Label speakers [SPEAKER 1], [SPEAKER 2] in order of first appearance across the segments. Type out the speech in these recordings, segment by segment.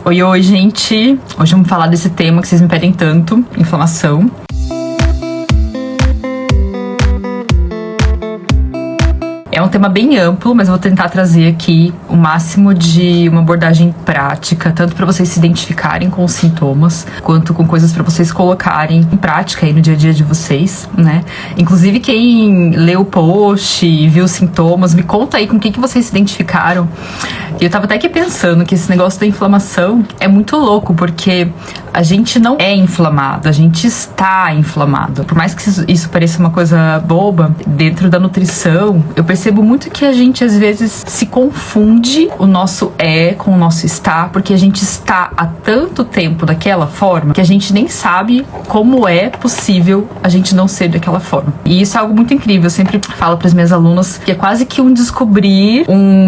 [SPEAKER 1] Oi, oi, gente! Hoje vamos falar desse tema que vocês me pedem tanto, inflamação. É um tema bem amplo, mas eu vou tentar trazer aqui o máximo de uma abordagem prática, tanto para vocês se identificarem com os sintomas, quanto com coisas para vocês colocarem em prática aí no dia a dia de vocês, né? Inclusive, quem leu o post e viu os sintomas, me conta aí com o que vocês se identificaram. Eu tava até aqui pensando que esse negócio da inflamação é muito louco, porque a gente não é inflamado, a gente está inflamado. Por mais que isso pareça uma coisa boba, dentro da nutrição, eu percebo muito que a gente às vezes se confunde o nosso com o nosso está, porque a gente está há tanto tempo daquela forma que a gente nem sabe como é possível a gente não ser daquela forma. E isso é algo muito incrível. Eu sempre falo para as minhas alunas que é quase que um descobrir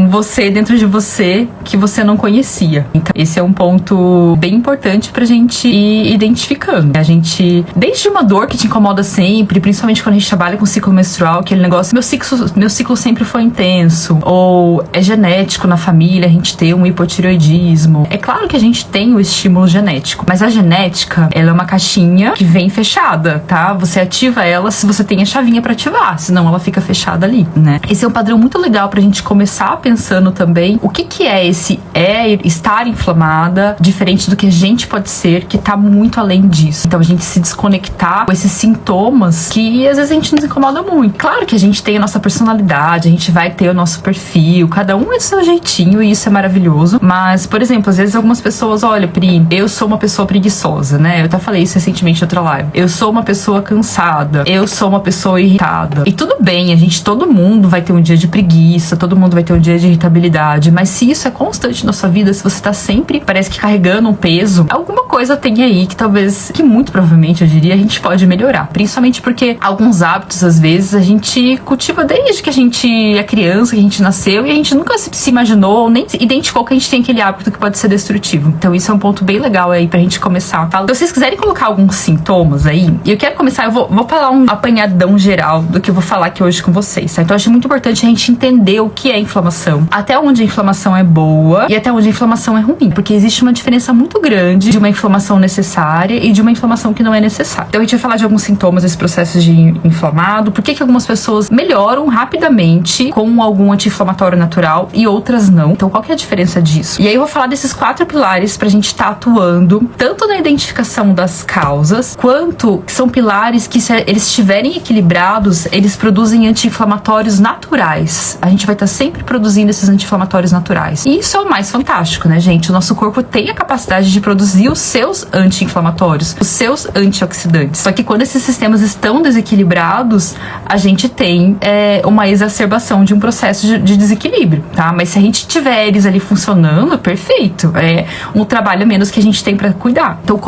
[SPEAKER 1] você dentro de você que você não conhecia. Então esse é um ponto bem importante pra gente ir identificando. A gente, desde uma dor que te incomoda sempre, principalmente quando a gente trabalha com ciclo menstrual, aquele negócio, meu ciclo sempre foi intenso, ou é genético na família a gente ter um hipotireoidismo. É claro que a gente tem o estímulo genético, mas a genética, ela é uma caixinha que vem fechada, tá? Você ativa ela se você tem a chavinha pra ativar, senão ela fica fechada ali, né? Esse é um padrão muito legal pra gente começar pensando também o que é esse estar inflamada, diferente do que a gente pode ser, que tá muito além disso. Então a gente se desconectar com esses sintomas que às vezes a gente nos incomoda muito. Claro que a gente tem a nossa personalidade, a gente vai ter o nosso perfil, cada um é do seu jeitinho e isso é maravilhoso. Mas, por exemplo, às vezes algumas pessoas, olha, Pri, eu sou uma pessoa preguiçosa, né? Eu até falei isso recentemente em outra live. Eu sou uma pessoa cansada, eu sou uma pessoa irritada. E tudo bem, todo mundo vai ter um dia de preguiça, todo mundo vai ter um dia de irritabilidade, mas se isso é constante na sua vida, se você tá sempre, parece que carregando um peso, alguma coisa tem aí que muito provavelmente, eu diria, a gente pode melhorar. Principalmente porque alguns hábitos, às vezes, a gente cultiva desde que a gente é criança, que a gente nasceu, e a gente nunca se imaginou, nem identificou que a gente tem aquele hábito que pode ser destrutivo. Então isso é um ponto bem legal aí pra gente começar. Tá? Se vocês quiserem colocar alguns sintomas aí, e eu quero começar, eu vou falar um apanhadão geral do que eu vou falar aqui hoje com vocês, tá? Então eu acho muito importante a gente entender o que é inflamação, até onde a inflamação é boa e até onde a inflamação é ruim, porque existe uma diferença muito grande de uma inflamação necessária e de uma inflamação que não é necessária. Então a gente vai falar de alguns sintomas desse processo de inflamado, por que algumas pessoas melhoram rapidamente com algum anti-inflamatório natural e outras não. Então qual que é a diferença disso? E aí eu vou falar desses 4 pilares pra gente estar atuando tanto na identificação das causas, quanto são pilares que, se eles estiverem equilibrados, eles produzem anti-inflamatórios naturais. A gente vai estar sempre produzindo esses anti-inflamatórios naturais. E isso é o mais fantástico, né, gente? O nosso corpo tem a capacidade de produzir os seus anti-inflamatórios, os seus antioxidantes. Só que quando esses sistemas estão desequilibrados, a gente tem uma exacerbação de um processo de desequilíbrio, tá? Mas se a gente tiver eles ali funcionando, perfeito. É um trabalho a menos que a gente tem pra cuidar. Então,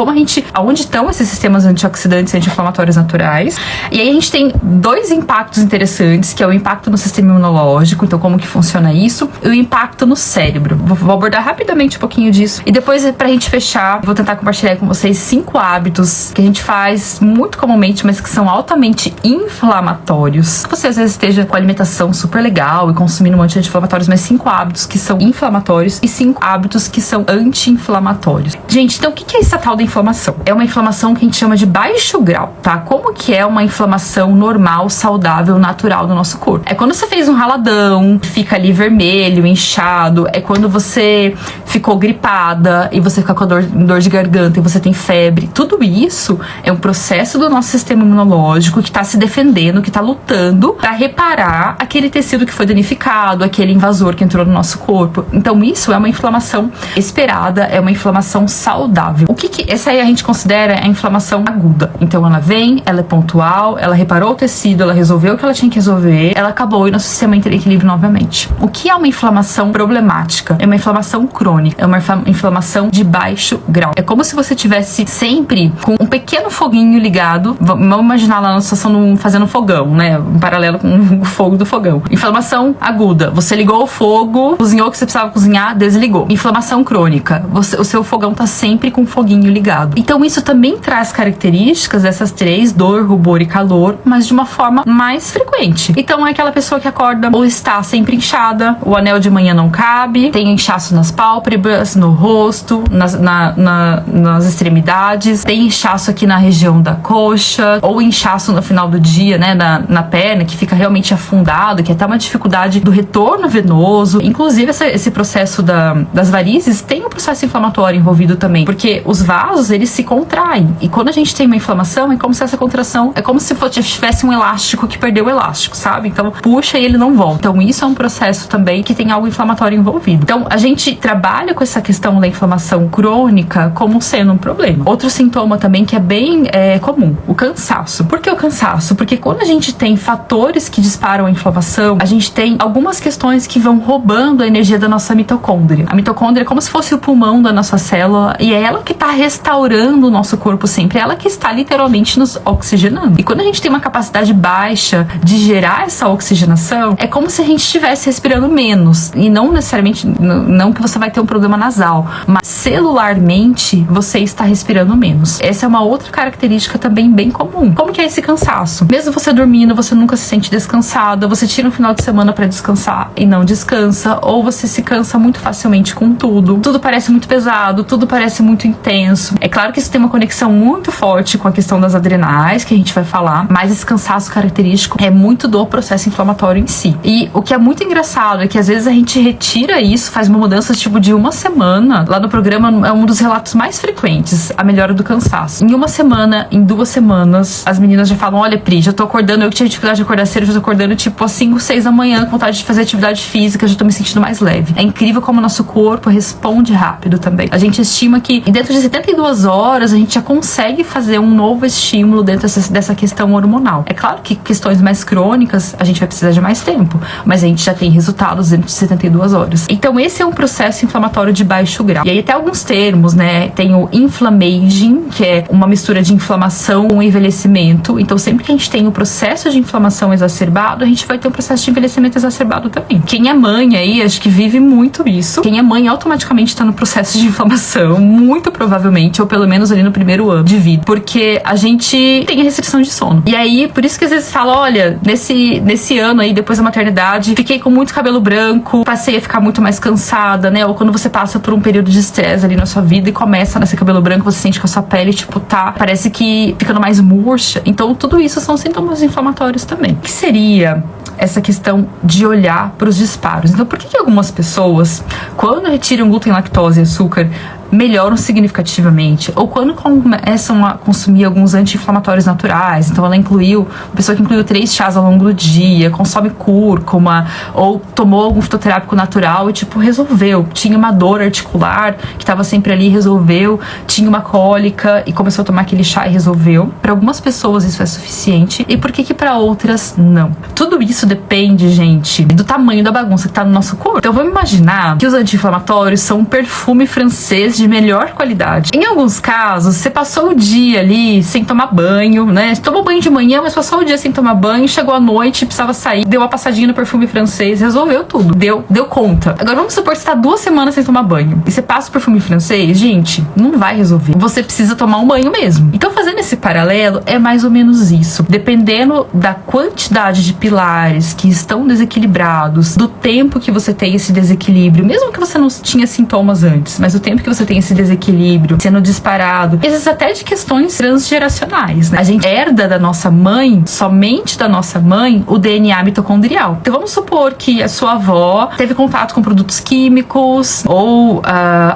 [SPEAKER 1] aonde estão esses sistemas antioxidantes e anti-inflamatórios naturais? E aí a gente tem 2 impactos interessantes, que é o impacto no sistema imunológico, então como que funciona isso, e o impacto no cérebro. Vou abordar rapidamente um pouquinho disso. E depois, pra gente fechar, vou tentar compartilhar com vocês 5 hábitos que a gente faz muito comumente, mas que são altamente inflamatórios. Você às vezes esteja com a alimentação super legal e consumindo um monte de anti-inflamatórios, mas 5 hábitos que são inflamatórios e 5 hábitos que são anti-inflamatórios. Gente, então o que é essa tal da inflamação? É uma inflamação que a gente chama de baixo grau, tá? Como que é uma inflamação normal, saudável, natural do nosso corpo? É quando você fez um raladão, fica ali vermelho, inchado, é quando você ficou gripada e você fica com dor de garganta e você tem febre. Tudo isso é um processo do nosso sistema imunológico que tá se defendendo, que tá lutando pra reparar aquele tecido que foi danificado, aquele invasor que entrou no nosso corpo. Então isso é uma inflamação esperada, é uma inflamação saudável. Essa aí a gente considera a inflamação aguda. Então ela vem, ela é pontual, ela reparou o tecido, ela resolveu o que ela tinha que resolver, ela acabou e nosso sistema entra em equilíbrio novamente. O que é uma inflamação problemática? É uma inflamação crônica, é uma inflamação de baixo grau. É como se se você tivesse sempre com um pequeno foguinho ligado. Vamos imaginar lá na situação fazendo fogão, né? Um paralelo com o fogo do fogão. Inflamação aguda. Você ligou o fogo, cozinhou o que você precisava cozinhar, desligou. Inflamação crônica. O seu fogão tá sempre com o foguinho ligado. Então isso também traz características dessas três, dor, rubor e calor, mas de uma forma mais frequente. Então é aquela pessoa que acorda ou está sempre inchada, o anel de manhã não cabe, tem inchaço nas pálpebras, no rosto, nas extremidades, tem inchaço aqui na região da coxa, ou inchaço no final do dia, né, na perna, que fica realmente afundado, que é até uma dificuldade do retorno venoso. Inclusive esse processo das varizes tem um processo inflamatório envolvido também, porque os vasos, eles se contraem, e quando a gente tem uma inflamação, é como se essa contração, é como se tivesse um elástico que perdeu o elástico, sabe? Então puxa e ele não volta. Então isso é um processo também que tem algo inflamatório envolvido. Então a gente trabalha com essa questão da inflamação crônica como sendo um problema. Outro sintoma também que é bem comum, o cansaço. Por que o cansaço? Porque quando a gente tem fatores que disparam a inflamação, a gente tem algumas questões que vão roubando a energia da nossa mitocôndria. A mitocôndria é como se fosse o pulmão da nossa célula, e é ela que está restaurando o nosso corpo sempre, é ela que está literalmente nos oxigenando. E quando a gente tem uma capacidade baixa de gerar essa oxigenação, é como se a gente estivesse respirando menos, e não necessariamente, não que você vai ter um problema nasal, mas celularmente você está respirando menos. Essa é uma outra característica também bem comum. Como que é esse cansaço? Mesmo você dormindo, você nunca se sente descansada, você tira um final de semana para descansar e não descansa, ou você se cansa muito facilmente com tudo parece muito pesado, tudo parece muito intenso. É claro que isso tem uma conexão muito forte com a questão das adrenais, que a gente vai falar, mas esse cansaço característico é muito do processo inflamatório em si. E o que é muito engraçado é que às vezes a gente retira isso, faz uma mudança tipo de uma semana. Lá no programa é um dos relatos mais frequentes, a melhora do cansaço. Em uma semana, em 2 semanas, as meninas já falam: olha, Pri, já tô acordando, eu que tinha dificuldade de acordar cedo, já tô acordando tipo às 5, 6 da manhã, com vontade de fazer atividade física, já tô me sentindo mais leve. É incrível como o nosso corpo responde rápido também. A gente estima que dentro de 72 horas a gente já consegue fazer um novo estímulo dentro dessa questão hormonal. É claro que questões mais crônicas a gente vai precisar de mais tempo, mas a gente já tem resultados dentro de 72 horas. Então esse é um processo inflamatório de baixo grau. E aí até alguns termos, né? Tem o inflammaging, que é uma mistura de inflamação com envelhecimento. Então sempre que a gente tem o processo de inflamação exacerbado, a gente vai ter um processo de envelhecimento exacerbado também. Quem é mãe aí, acho que vive muito isso. Quem é mãe automaticamente está no processo de inflamação, muito provavelmente, ou pelo menos ali no primeiro ano de vida, porque a gente tem a restrição de sono. E aí, por isso que às vezes fala: olha, nesse ano aí, depois da maternidade, fiquei com muito cabelo branco, passei a ficar muito mais cansada, né? Ou quando você passa por um período de estresse ali na sua vida e começa a nascer cabelo branco, você sente que a sua pele, tipo, parece que ficando mais murcha. Então, tudo isso são sintomas inflamatórios também. O que seria essa questão de olhar para os disparos? Então, por que algumas pessoas, quando retiram glúten, lactose e açúcar, melhoram significativamente, ou quando começam a consumir alguns anti-inflamatórios naturais? Então ela incluiu, uma pessoa que incluiu 3 chás ao longo do dia, consome cúrcuma, ou tomou algum fitoterápico natural e tipo, resolveu. Tinha uma dor articular que estava sempre ali, resolveu. Tinha uma cólica e começou a tomar aquele chá e resolveu. Para algumas pessoas isso é suficiente, e por que para outras não? Tudo isso depende, gente, do tamanho da bagunça que tá no nosso corpo. Então vamos imaginar que os anti-inflamatórios são um perfume francês de melhor qualidade. Em alguns casos, você passou o dia ali sem tomar banho, né? Tomou banho de manhã, mas passou o dia sem tomar banho, chegou à noite, precisava sair, deu uma passadinha no perfume francês, resolveu tudo. Deu conta. Agora vamos supor que você tá 2 semanas sem tomar banho e você passa o perfume francês, gente, não vai resolver. Você precisa tomar um banho mesmo. Então, fazendo esse paralelo, é mais ou menos isso. Dependendo da quantidade de pilares que estão desequilibrados, do tempo que você tem esse desequilíbrio, mesmo que você não tinha sintomas antes, mas o tempo que você tem esse desequilíbrio sendo disparado, e às vezes até de questões transgeracionais, né? A gente herda da nossa mãe, somente da nossa mãe, o DNA mitocondrial. Então vamos supor que a sua avó teve contato com produtos químicos, ou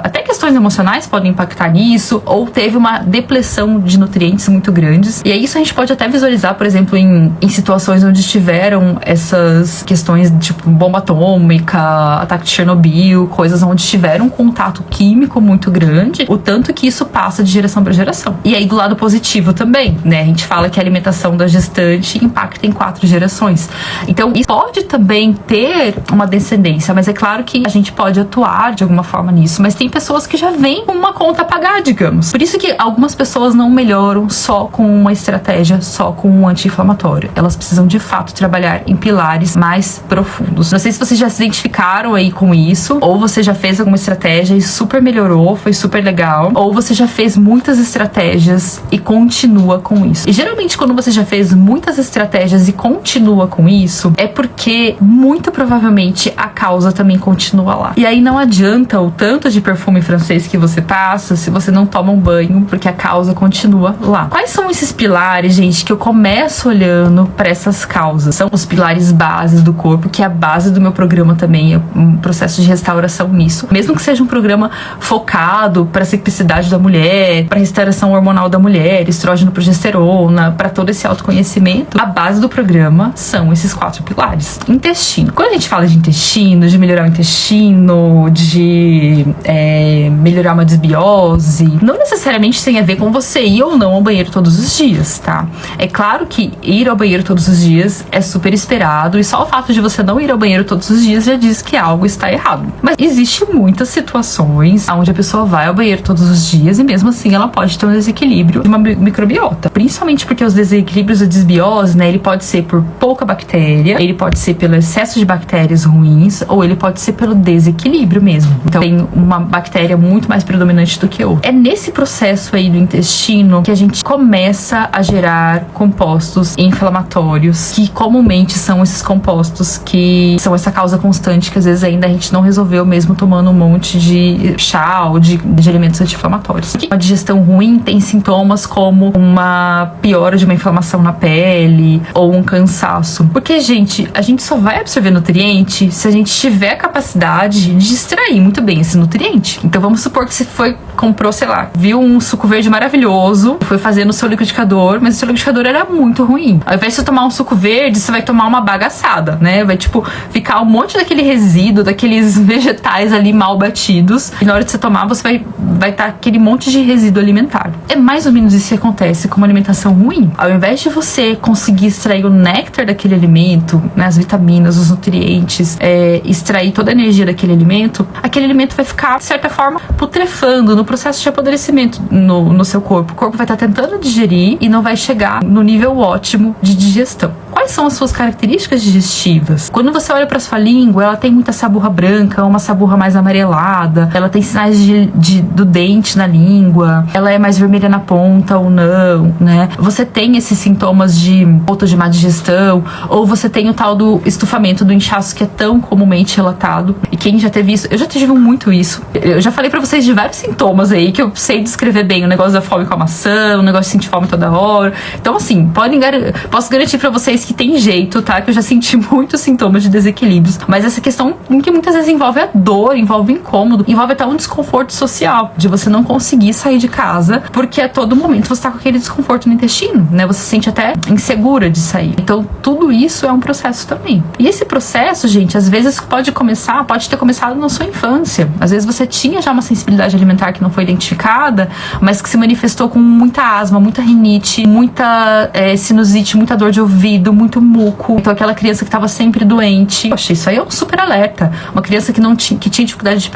[SPEAKER 1] até questões emocionais podem impactar nisso, ou teve uma depleção de nutrientes muito grandes. E aí isso a gente pode até visualizar, por exemplo, em situações onde tiveram essas questões tipo bomba atômica, ataque de Chernobyl, coisas onde tiveram um contato químico muito muito grande, o tanto que isso passa de geração para geração. E aí do lado positivo também, né? A gente fala que a alimentação da gestante impacta em 4 gerações. Então, isso pode também ter uma descendência, mas é claro que a gente pode atuar de alguma forma nisso, mas tem pessoas que já vêm com uma conta a pagar, digamos. Por isso que algumas pessoas não melhoram só com uma estratégia, só com um anti-inflamatório. Elas precisam de fato trabalhar em pilares mais profundos. Não sei se vocês já se identificaram aí com isso, ou você já fez alguma estratégia e super melhorou, foi super legal, ou você já fez muitas estratégias e continua com isso. E geralmente quando você já fez muitas estratégias e continua com isso, é porque muito provavelmente a causa também continua lá. E aí não adianta o tanto de perfume francês que você passa se você não toma um banho, porque a causa continua lá. Quais são esses pilares, gente, que eu começo olhando para essas causas? São os pilares bases do corpo, que é a base do meu programa também, é um processo de restauração nisso. Mesmo que seja um programa focado para a ciclicidade da mulher, para a restauração hormonal da mulher, estrógeno, progesterona, para todo esse autoconhecimento, a base do programa são esses 4 pilares. Intestino. Quando a gente fala de intestino, de melhorar o intestino, de melhorar uma desbiose, não necessariamente tem a ver com você ir ou não ao banheiro todos os dias, tá? É claro que ir ao banheiro todos os dias é super esperado, e só o fato de você não ir ao banheiro todos os dias já diz que algo está errado. Mas existem muitas situações onde a pessoa vai ao banheiro todos os dias e mesmo assim ela pode ter um desequilíbrio de uma microbiota. Principalmente porque os desequilíbrios da desbiose, né, ele pode ser por pouca bactéria, ele pode ser pelo excesso de bactérias ruins, ou ele pode ser pelo desequilíbrio mesmo. Então tem uma bactéria muito mais predominante do que outra. É nesse processo aí do intestino que a gente começa a gerar compostos inflamatórios, que comumente são esses compostos que são essa causa constante que às vezes ainda a gente não resolveu mesmo tomando um monte de chá ou de alimentos anti-inflamatórios. Uma digestão ruim tem sintomas como uma piora de uma inflamação na pele ou um cansaço. Porque, gente, a gente só vai absorver nutriente se a gente tiver a capacidade de extrair muito bem esse nutriente. Então vamos supor que você comprou, sei lá, viu um suco verde maravilhoso, foi fazer no seu liquidificador, mas o seu liquidificador era muito ruim. Ao invés de você tomar um suco verde, você vai tomar uma bagaçada, né? Vai, ficar um monte daquele resíduo, daqueles vegetais ali mal batidos, e na hora de você tomar, você vai estar aquele monte de resíduo alimentar. É mais ou menos isso que acontece com uma alimentação ruim. Ao invés de você conseguir extrair o néctar daquele alimento, né, as vitaminas, os nutrientes, extrair toda a energia daquele alimento, aquele alimento vai ficar, de certa forma, putrefando no processo de apodrecimento no seu corpo. O corpo vai estar tentando digerir e não vai chegar no nível ótimo de digestão. Quais são as suas características digestivas? Quando você olha para sua língua, ela tem muita saburra branca, uma saburra mais amarelada, ela tem sinais do dente na língua, ela é mais vermelha na ponta ou não, né? Você tem esses sintomas de falta de má digestão, ou você tem o tal do estufamento, do inchaço, que é tão comumente relatado. E quem já teve isso, eu já tive muito isso. Eu já falei pra vocês de vários sintomas aí que eu sei descrever bem, o negócio da fome com a maçã, o negócio de sentir fome toda hora. Então, assim, posso garantir pra vocês que tem jeito, tá? Que eu já senti muitos sintomas de desequilíbrios. Mas essa questão que muitas vezes envolve a dor, envolve o incômodo, envolve até um desconforto social, de você não conseguir sair de casa, porque a todo momento você tá com aquele desconforto no intestino, né? Você se sente até insegura de sair. Então, tudo isso é um processo também. E esse processo, gente, às vezes pode ter começado na sua infância. Às vezes você tinha já uma sensibilidade alimentar que não foi identificada, mas que se manifestou com muita asma, muita rinite, muita sinusite, muita dor de ouvido, muito muco. Então aquela criança que estava sempre doente. Poxa, isso aí é um super alerta. Uma criança que tinha dificuldade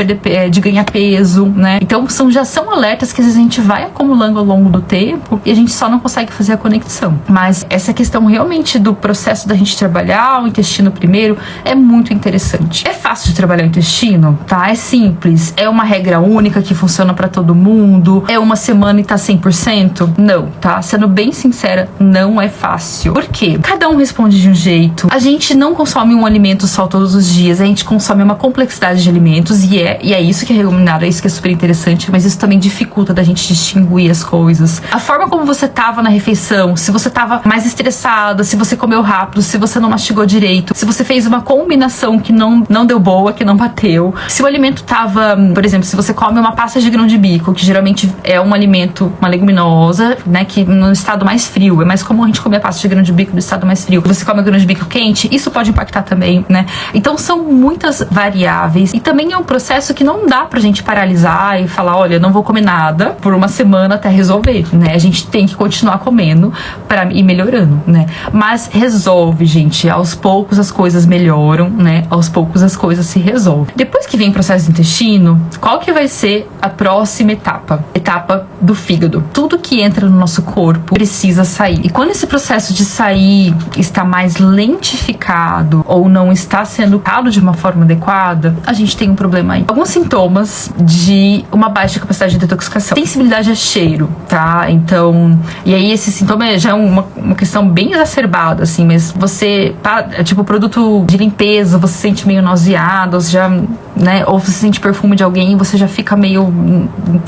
[SPEAKER 1] de ganhar peso, né? Então já são alertas que às vezes a gente vai acumulando ao longo do tempo e a gente só não consegue fazer a conexão. Mas essa questão realmente do processo da gente trabalhar o intestino primeiro é muito interessante. É fácil de trabalhar o intestino, tá? É simples. É uma regra única que funciona pra todo mundo. É uma semana e tá 100%? Não, tá? Sendo bem sincera, não é fácil. Por quê? Cada um responde de um jeito. A gente não consome um alimento só todos os dias. A gente consome uma complexidade de alimentos e é isso que é recomendado, é isso que é super interessante, mas isso também dificulta da gente distinguir as coisas. A forma como você tava na refeição, se você tava mais estressada, se você comeu rápido, se você não mastigou direito, se você fez uma combinação que não deu boa, que não bateu, se o alimento tava, por exemplo, se você come uma pasta de grão de bico, que geralmente é um alimento, uma leguminosa, né, que no estado mais frio, é mais comum a gente comer a pasta de grão de bico no estado mais frio. frio, você come a grão de bico quente, isso pode impactar também, né? Então são muitas variáveis e também é um processo que não dá pra gente paralisar e falar, olha, não vou comer nada por uma semana até resolver, né? A gente tem que continuar comendo para ir melhorando, né? Mas resolve, gente, aos poucos as coisas melhoram, né? Aos poucos as coisas se resolvem. Depois que vem o processo do intestino, qual que vai ser a próxima etapa? Etapa do fígado. Tudo que entra no nosso corpo precisa sair. E quando esse processo de sair está mais lentificado ou não está sendo usado de uma forma adequada, a gente tem um problema aí. Alguns sintomas de uma baixa capacidade de detoxificação. Sensibilidade a cheiro, tá? Então, e aí esse sintoma já é uma questão bem exacerbada, assim, mas você tá, tipo, produto de limpeza, você se sente meio nauseado, você já, né, ou você sente perfume de alguém e você já fica meio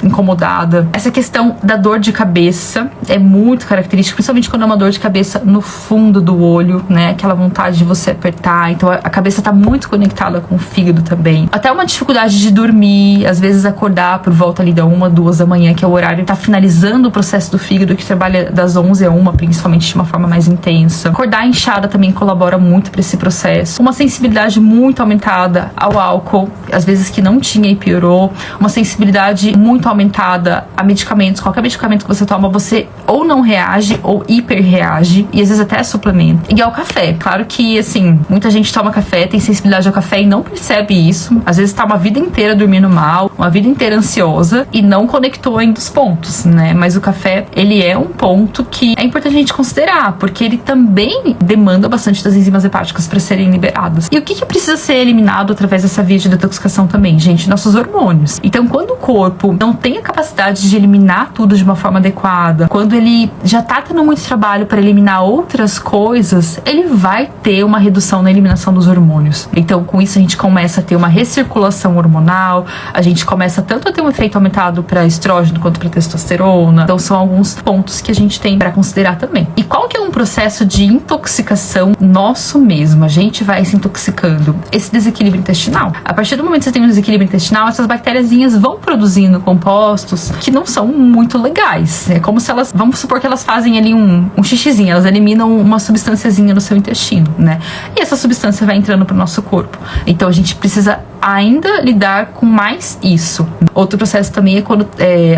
[SPEAKER 1] incomodada. Essa questão da dor de cabeça é muito característica, principalmente quando é uma dor de cabeça no fundo do olho, né, aquela vontade de você apertar, então a cabeça tá muito conectada com o fígado também. Até uma dificuldade de dormir, às vezes acordar por volta ali da 1, 2 da manhã, que é o horário que tá finalizando o processo do fígado, que trabalha das 11 a 1, principalmente de uma forma mais intensa. Acordar inchada também colabora muito para esse processo. Uma sensibilidade muito aumentada ao álcool, às vezes que não tinha e piorou. Uma sensibilidade muito aumentada a medicamentos. Qualquer medicamento que você toma, você ou não reage ou hiperreage, e às vezes até suplemento. E ao café. Claro que, assim, muita gente toma café, tem sensibilidade ao café e não percebe isso. Às vezes tá uma vida inteira dormindo mal, uma vida inteira ansiosa e não conectou ainda os pontos, né? Mas o café, ele é um ponto que é importante a gente considerar, porque ele também demanda bastante das enzimas hepáticas para serem liberadas. E o que precisa ser eliminado através dessa via de detoxificação também, gente? Nossos hormônios. Então, quando o corpo não tem a capacidade de eliminar tudo de uma forma adequada, quando ele já tá tendo muito trabalho para eliminar outras coisas, ele vai ter uma redução na eliminação dos hormônios. Então, com isso, a gente começa a ter uma recirculação hormonal, a gente começa tanto a ter um efeito aumentado para estrógeno quanto para testosterona. Então, são alguns pontos que a gente tem para considerar também. E qual que é um processo de intoxicação nosso mesmo? A gente vai se intoxicando. Esse desequilíbrio intestinal. A partir do momento que você tem um desequilíbrio intestinal, essas bactériazinhas vão produzindo compostos que não são muito legais. É como se elas, vamos supor que elas fazem ali um xixizinho, elas eliminam uma substânciazinha no seu intestino, né? E essa substância vai entrando pro nosso corpo. Então a gente precisa ainda lidar com mais isso. Outro processo também é quando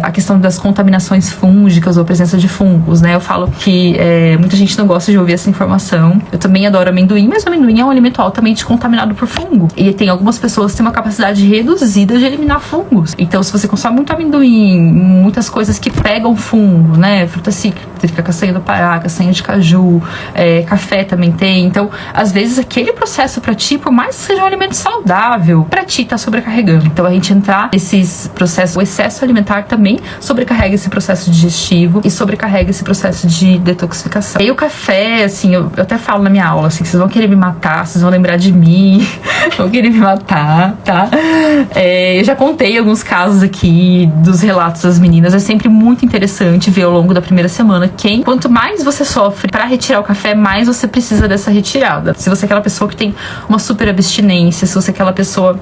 [SPEAKER 1] a questão das contaminações fúngicas ou a presença de fungos, né? Eu falo que muita gente não gosta de ouvir essa informação. Eu também adoro amendoim, mas o amendoim é um alimento altamente contaminado por fungo. E tem algumas pessoas que têm uma capacidade reduzida de eliminar fungos. Então, se você consome muito amendoim, muitas coisas que pegam fungo, né? Fruta cítrica, castanha do Pará, castanha de caju, café também tem. Então, às vezes, aquele processo pra ti, por mais que seja um alimento saudável, pra ti tá sobrecarregando. Então, a gente entrar nesses processos, o excesso alimentar também sobrecarrega esse processo digestivo e sobrecarrega esse processo de detoxificação. E o café, assim, eu até falo na minha aula, assim, vocês vão querer me matar, vocês vão lembrar de mim, vão querer me matar, tá? Eu já contei alguns casos aqui dos relatos das meninas, é sempre muito interessante ver ao longo da primeira semana quanto mais você sofre pra retirar o café, mais você precisa dessa retirada. Se você é aquela pessoa que tem uma super abstinência, se você é aquela pessoa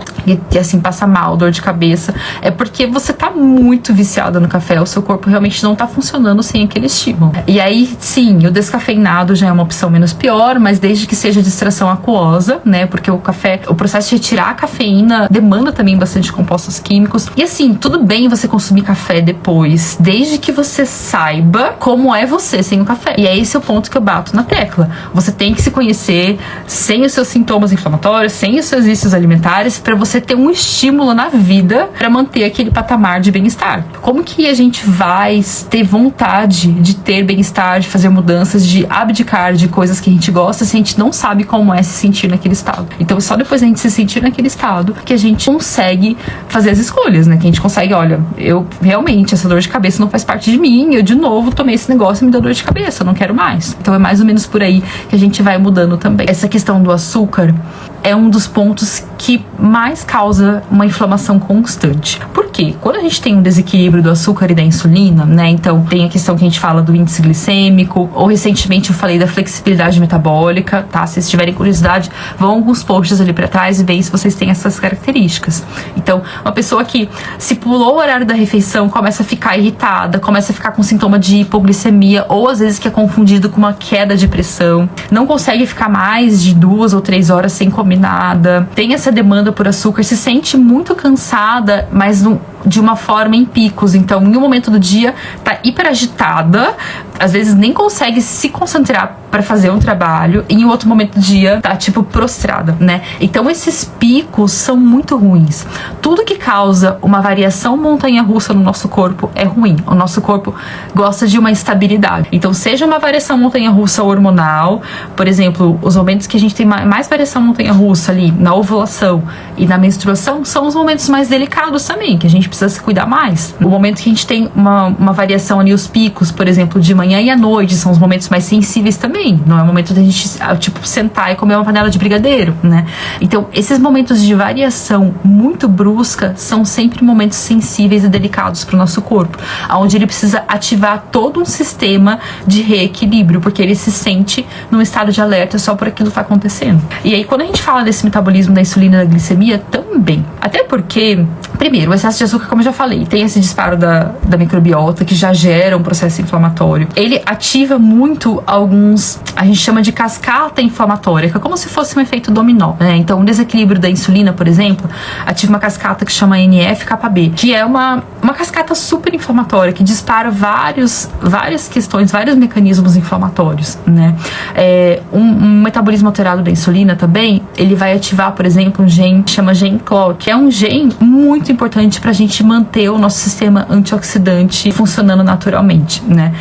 [SPEAKER 1] que assim, passa mal, dor de cabeça, é porque você tá muito viciada no café, o seu corpo realmente não tá funcionando sem aquele estímulo. E aí, sim, o descafeinado já é uma opção menos pior, mas desde que seja de extração aquosa, né, porque o café, o processo de retirar a cafeína demanda também bastante compostos químicos. E assim, tudo bem você consumir café depois, desde que você saiba como é você sem o café. E é esse o ponto que eu bato na tecla. Você tem que se conhecer sem os seus sintomas inflamatórios, sem os seus vícios alimentares, para você ter um estímulo na vida para manter aquele patamar de bem-estar. Como que a gente vai ter vontade de ter bem-estar, de fazer mudanças, de abdicar de coisas que a gente gosta, se a gente não sabe como é se sentir naquele estado? Então, só depois da gente se sentir naquele estado que a gente consegue fazer as escolhas, né? Que a gente consegue, olha, eu realmente, essa dor de cabeça não faz parte de mim, eu de novo tomei esse negócio e me deu dor de cabeça, eu não quero mais. Então, é mais ou menos por aí que a gente vai mudando também. Essa questão do açúcar, é um dos pontos que mais causa uma inflamação constante. Por quê? Quando a gente tem um desequilíbrio do açúcar e da insulina, né? Então tem a questão que a gente fala do índice glicêmico, ou recentemente eu falei da flexibilidade metabólica, tá? Se vocês tiverem curiosidade, vão alguns posts ali pra trás e veem se vocês têm essas características. Então, uma pessoa que se pulou o horário da refeição começa a ficar irritada, começa a ficar com sintoma de hipoglicemia, ou às vezes que é confundido com uma queda de pressão, não consegue ficar mais de 2 ou 3 horas sem comer nada, tem essa demanda por açúcar, se sente muito cansada, mas de uma forma em picos. Então, em um momento do dia, tá hiper agitada, às vezes nem consegue se concentrar para fazer um trabalho, e em outro momento do dia tá tipo prostrada, né? Então esses picos são muito ruins. Tudo que causa uma variação montanha-russa no nosso corpo é ruim. O nosso corpo gosta de uma estabilidade. Então, seja uma variação montanha-russa hormonal, por exemplo, os momentos que a gente tem mais variação montanha-russa ali na ovulação e na menstruação são os momentos mais delicados também, que a gente precisa se cuidar mais. O momento que a gente tem uma variação ali, os picos, por exemplo, de manhã e à noite, são os momentos mais sensíveis também. Não é o momento da gente, tipo, sentar e comer uma panela de brigadeiro, né? Então, esses momentos de variação muito brusca são sempre momentos sensíveis e delicados para o nosso corpo, onde ele precisa ativar todo um sistema de reequilíbrio, porque ele se sente num estado de alerta só por aquilo que está acontecendo. E aí, quando a gente fala desse metabolismo da insulina e da glicemia, também. Até porque, primeiro, o excesso de açúcar, como eu já falei, tem esse disparo da microbiota que já gera um processo inflamatório. Ele ativa muito a gente chama de cascata inflamatória, que é como se fosse um efeito dominó, né? Então, um desequilíbrio da insulina, por exemplo, ativa uma cascata que chama NF-κB, que é uma cascata super inflamatória, que dispara várias questões, vários mecanismos inflamatórios, né? Um metabolismo alterado da insulina também, ele vai ativar, por exemplo, um gene que chama gene clock, que é um gene muito importante pra gente manter o nosso sistema antioxidante funcionando naturalmente, né?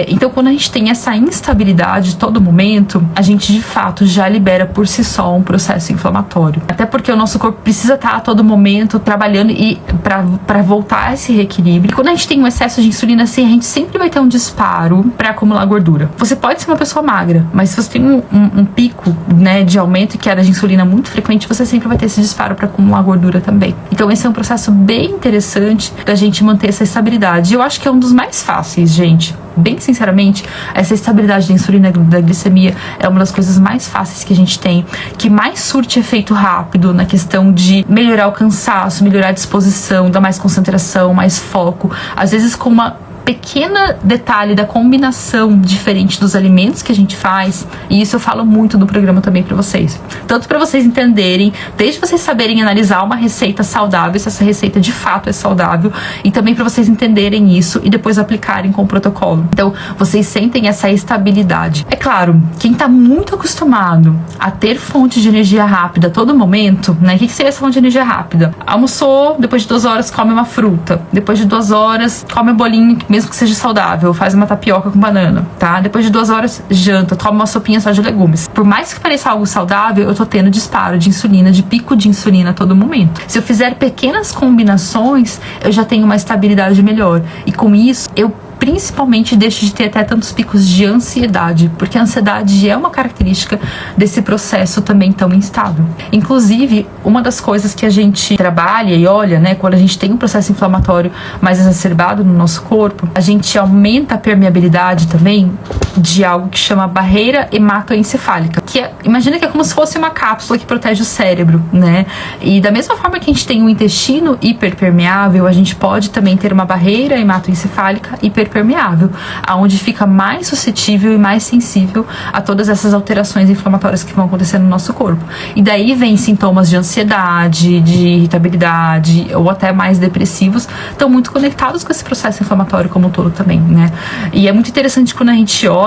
[SPEAKER 1] Então, quando a gente tem essa instabilidade todo momento, a gente de fato já libera por si só um processo inflamatório. Até porque o nosso corpo precisa estar a todo momento trabalhando e para voltar a esse reequilíbrio. E quando a gente tem um excesso de insulina assim, a gente sempre vai ter um disparo para acumular gordura. Você pode ser uma pessoa magra, mas se você tem um pico, né, de aumento e queda de insulina muito frequente, você sempre vai ter esse disparo para acumular gordura também. Então esse é um processo bem interessante da gente manter essa estabilidade. Eu acho que é um dos mais fáceis, gente. Bem sinceramente, essa estabilidade da insulina e da glicemia é uma das coisas mais fáceis que a gente tem, que mais surte efeito rápido na questão de melhorar o cansaço, melhorar a disposição, dar mais concentração, mais foco, às vezes com uma pequena detalhe da combinação diferente dos alimentos que a gente faz, e isso eu falo muito no programa também pra vocês, tanto pra vocês entenderem, desde vocês saberem analisar uma receita saudável, se essa receita de fato é saudável, e também pra vocês entenderem isso e depois aplicarem com o protocolo. Então vocês sentem essa estabilidade. É claro, quem tá muito acostumado a ter fonte de energia rápida a todo momento, né? O que seria essa fonte de energia rápida? Almoçou, depois de 2 horas come uma fruta, depois de 2 horas come um bolinho, mesmo que seja saudável, faz uma tapioca com banana, tá? Depois de 2 horas, janta, toma uma sopinha só de legumes. Por mais que pareça algo saudável, eu tô tendo disparo de insulina, de pico de insulina a todo momento. Se eu fizer pequenas combinações, eu já tenho uma estabilidade melhor. E com isso, eu principalmente deixo de ter até tantos picos de ansiedade, porque a ansiedade é uma característica desse processo também tão instável. Inclusive, uma das coisas que a gente trabalha e olha, né, quando a gente tem um processo inflamatório mais exacerbado no nosso corpo, a gente aumenta a permeabilidade também de algo que chama barreira hematoencefálica, imagina que é como se fosse uma cápsula que protege o cérebro, né? E da mesma forma que a gente tem um intestino hiperpermeável, a gente pode também ter uma barreira hematoencefálica hiperpermeável, aonde fica mais suscetível e mais sensível a todas essas alterações inflamatórias que vão acontecer no nosso corpo. E daí vem sintomas de ansiedade, de irritabilidade ou até mais depressivos, estão muito conectados com esse processo inflamatório como um todo também, né? E é muito interessante quando a gente olha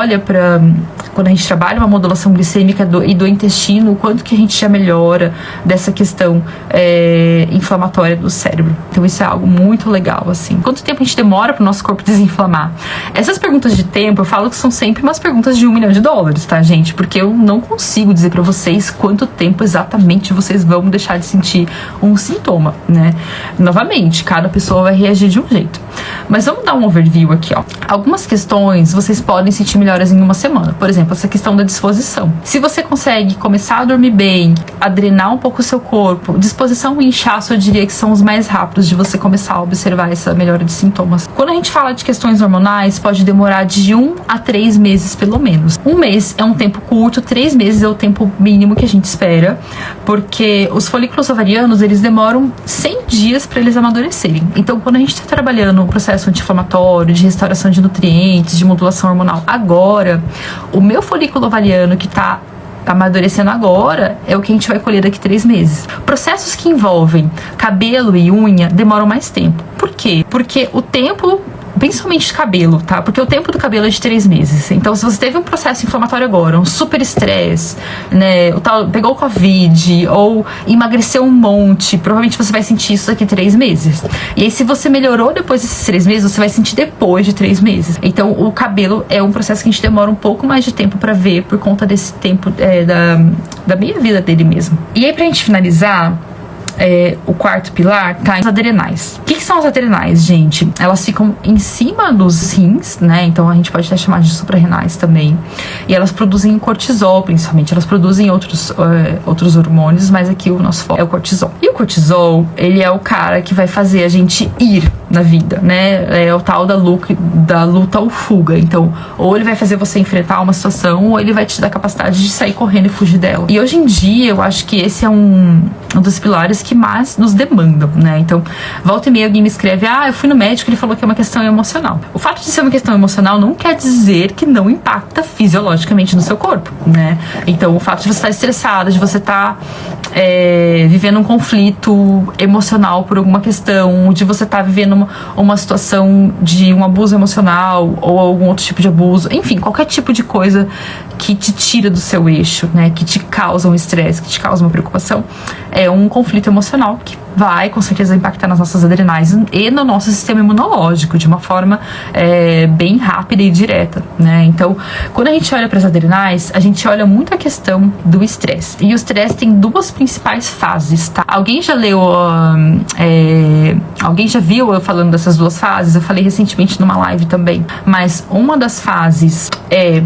[SPEAKER 1] quando a gente trabalha uma modulação glicêmica e do intestino, o quanto que a gente já melhora dessa questão inflamatória do cérebro. Então isso é algo muito legal, assim. Quanto tempo a gente demora para o nosso corpo desinflamar? Essas perguntas de tempo, eu falo que são sempre umas perguntas de $1 milhão, tá, gente? Porque eu não consigo dizer pra vocês quanto tempo exatamente vocês vão deixar de sentir um sintoma, né? Novamente, cada pessoa vai reagir de um jeito. Mas vamos dar um overview aqui, ó. Algumas questões vocês podem sentir melhoras em uma semana. Por exemplo, essa questão da disposição. Se você consegue começar a dormir bem, a drenar um pouco o seu corpo, disposição e inchaço eu diria que são os mais rápidos de você começar a observar essa melhora de sintomas. Quando a gente fala de questões hormonais, pode demorar de 1 a 3 meses pelo menos. 1 mês é um tempo curto, 3 meses é o tempo mínimo que a gente espera, porque os folículos ovarianos, eles demoram 100 dias para eles amadurecerem. Então, quando a gente está trabalhando o processo anti-inflamatório, de restauração de nutrientes, de modulação hormonal, agora, o meu folículo ovariano que está amadurecendo agora é o que a gente vai colher daqui 3 meses. Processos que envolvem cabelo e unha demoram mais tempo. Por quê? Porque o tempo, principalmente de cabelo, tá? Porque o tempo do cabelo é de 3 meses. Então, se você teve um processo inflamatório agora, um super estresse, né? Pegou o Covid ou emagreceu um monte, provavelmente você vai sentir isso daqui 3 meses. E aí, se você melhorou depois desses 3 meses, você vai sentir depois de 3 meses. Então, o cabelo é um processo que a gente demora um pouco mais de tempo pra ver por conta desse tempo da meia vida dele mesmo. E aí, pra gente finalizar, o quarto pilar tá as adrenais. O que são as adrenais, gente? Elas ficam em cima dos rins, né? Então a gente pode até chamar de suprarrenais também. E elas produzem cortisol, principalmente. Elas produzem outros hormônios, mas aqui o nosso foco é o cortisol. E o cortisol, ele é o cara que vai fazer a gente ir na vida, né? É o tal da luta ou fuga. Então, ou ele vai fazer você enfrentar uma situação, ou ele vai te dar a capacidade de sair correndo e fugir dela. E hoje em dia, eu acho que esse é um dos pilares que mais nos demandam, né? Então, volta e meia alguém me escreve: eu fui no médico, ele falou que é uma questão emocional. O fato de ser uma questão emocional não quer dizer que não impacta fisiologicamente no seu corpo, né? Então, o fato de você estar estressada, de você estar vivendo um conflito emocional por alguma questão, de você estar vivendo uma situação de um abuso emocional ou algum outro tipo de abuso, enfim, qualquer tipo de coisa que te tira do seu eixo, né, que te causa um estresse, que te causa uma preocupação, é um conflito emocional que vai com certeza impactar nas nossas adrenais e no nosso sistema imunológico de uma forma bem rápida e direta, né? Então, quando a gente olha para as adrenais, a gente olha muito a questão do estresse. E o estresse tem 2 principais fases, tá? Alguém já leu, alguém já viu eu falando dessas 2 fases? Eu falei recentemente numa live também. Mas uma das fases é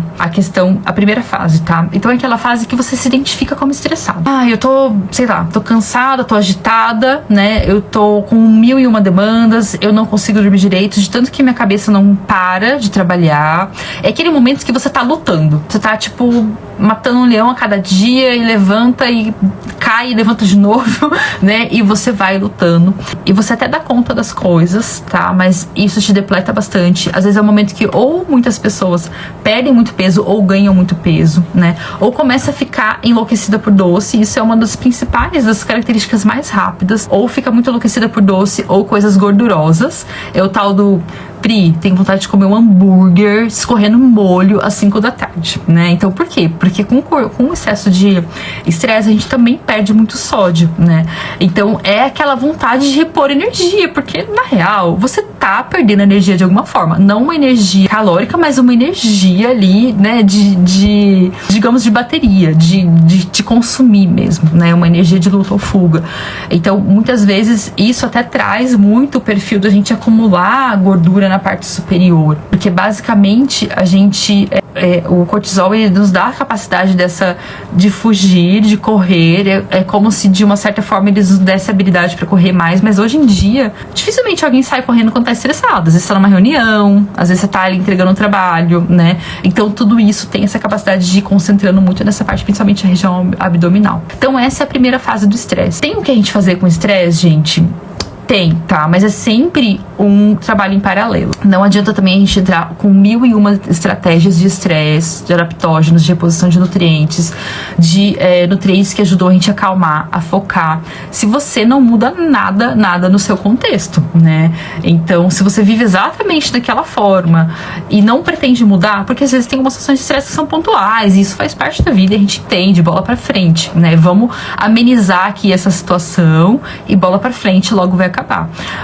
[SPEAKER 1] a primeira fase, tá? Então é aquela fase que você se identifica como estressado. Eu tô, sei lá, tô cansada, tô agitada, né? Eu tô com 1001 demandas, eu não consigo dormir direito, de tanto que minha cabeça não para de trabalhar. É aquele momento que você tá lutando. Você tá, tipo, matando um leão a cada dia e levanta e cai e levanta de novo, né? E você vai lutando. E você até dá conta das coisas, tá? Mas isso te depleta bastante. Às vezes é um momento que ou muitas pessoas perdem muito peso ou ganham muito peso, né? Ou começa a ficar enlouquecida por doce. Isso é uma das principais, das características mais rápidas. Ou fica muito enlouquecida por doce ou coisas gordurosas. É o tal do Pri, tem vontade de comer um hambúrguer escorrendo molho às 5 da tarde, né? Então, por quê? Porque com excesso de estresse, a gente também perde muito sódio, né? Então, é aquela vontade de repor energia, porque, na real, você tá perdendo energia de alguma forma. Não uma energia calórica, mas uma energia ali, né? Digamos, de bateria, de te consumir mesmo, né? Uma energia de luta ou fuga. Então, muitas vezes, isso até traz muito o perfil da gente acumular gordura na parte superior, porque basicamente a gente o cortisol, ele nos dá a capacidade de fugir, de correr, é como se de uma certa forma eles nos dessem habilidade para correr mais, mas hoje em dia dificilmente alguém sai correndo quando tá estressado. Às vezes você tá numa reunião, às vezes você tá ali entregando um trabalho, né? Então tudo isso tem essa capacidade de ir concentrando muito nessa parte, principalmente a região abdominal. Então essa é a primeira fase do estresse. Tem o que a gente fazer com estresse, gente? Tem, tá? Mas é sempre um trabalho em paralelo. Não adianta também a gente entrar com 1001 estratégias de estresse, de adaptógenos, de reposição de nutrientes, de nutrientes que ajudam a gente a acalmar, a focar, se você não muda nada no seu contexto, né? Então, se você vive exatamente daquela forma e não pretende mudar, porque às vezes tem algumas situações de estresse que são pontuais, e isso faz parte da vida e a gente entende, bola pra frente, né? Vamos amenizar aqui essa situação e bola pra frente, logo vai acabar.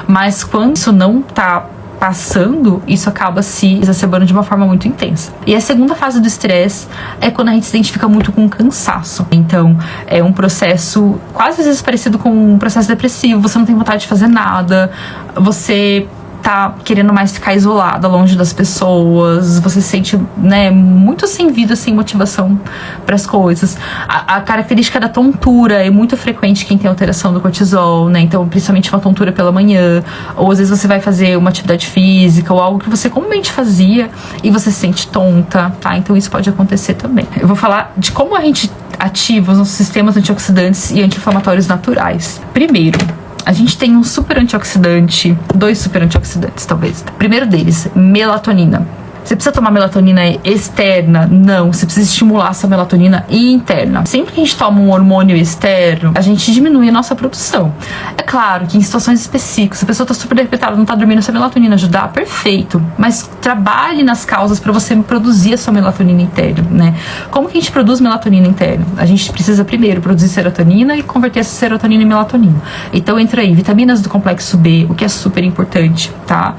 [SPEAKER 1] Mas quando isso não tá passando, isso acaba se exacerbando de uma forma muito intensa. E a segunda fase do estresse é quando a gente se identifica muito com cansaço. Então, é um processo quase às vezes parecido com um processo depressivo. Você não tem vontade de fazer nada, você tá querendo mais ficar isolada, longe das pessoas, você se sente, né, muito sem vida, sem motivação para as coisas. A característica da tontura é muito frequente quem tem alteração do cortisol, né? Então, principalmente uma tontura pela manhã, ou às vezes você vai fazer uma atividade física ou algo que você comumente fazia e você se sente tonta, tá? Então isso pode acontecer também. Eu vou falar de como a gente ativa os nossos sistemas antioxidantes e anti-inflamatórios naturais. Primeiro, a gente tem um super antioxidante, 2 super antioxidantes talvez. Primeiro deles, melatonina. Você precisa tomar melatonina externa? Não, você precisa estimular essa melatonina interna. Sempre que a gente toma um hormônio externo, a gente diminui a nossa produção. É claro que em situações específicas, se a pessoa está super depletada, não está dormindo, essa melatonina ajudar, perfeito. Mas trabalhe nas causas para você produzir a sua melatonina interna, né? Como que a gente produz melatonina interna? A gente precisa primeiro produzir serotonina e converter essa serotonina em melatonina. Então entra aí vitaminas do complexo B, o que é super importante, tá?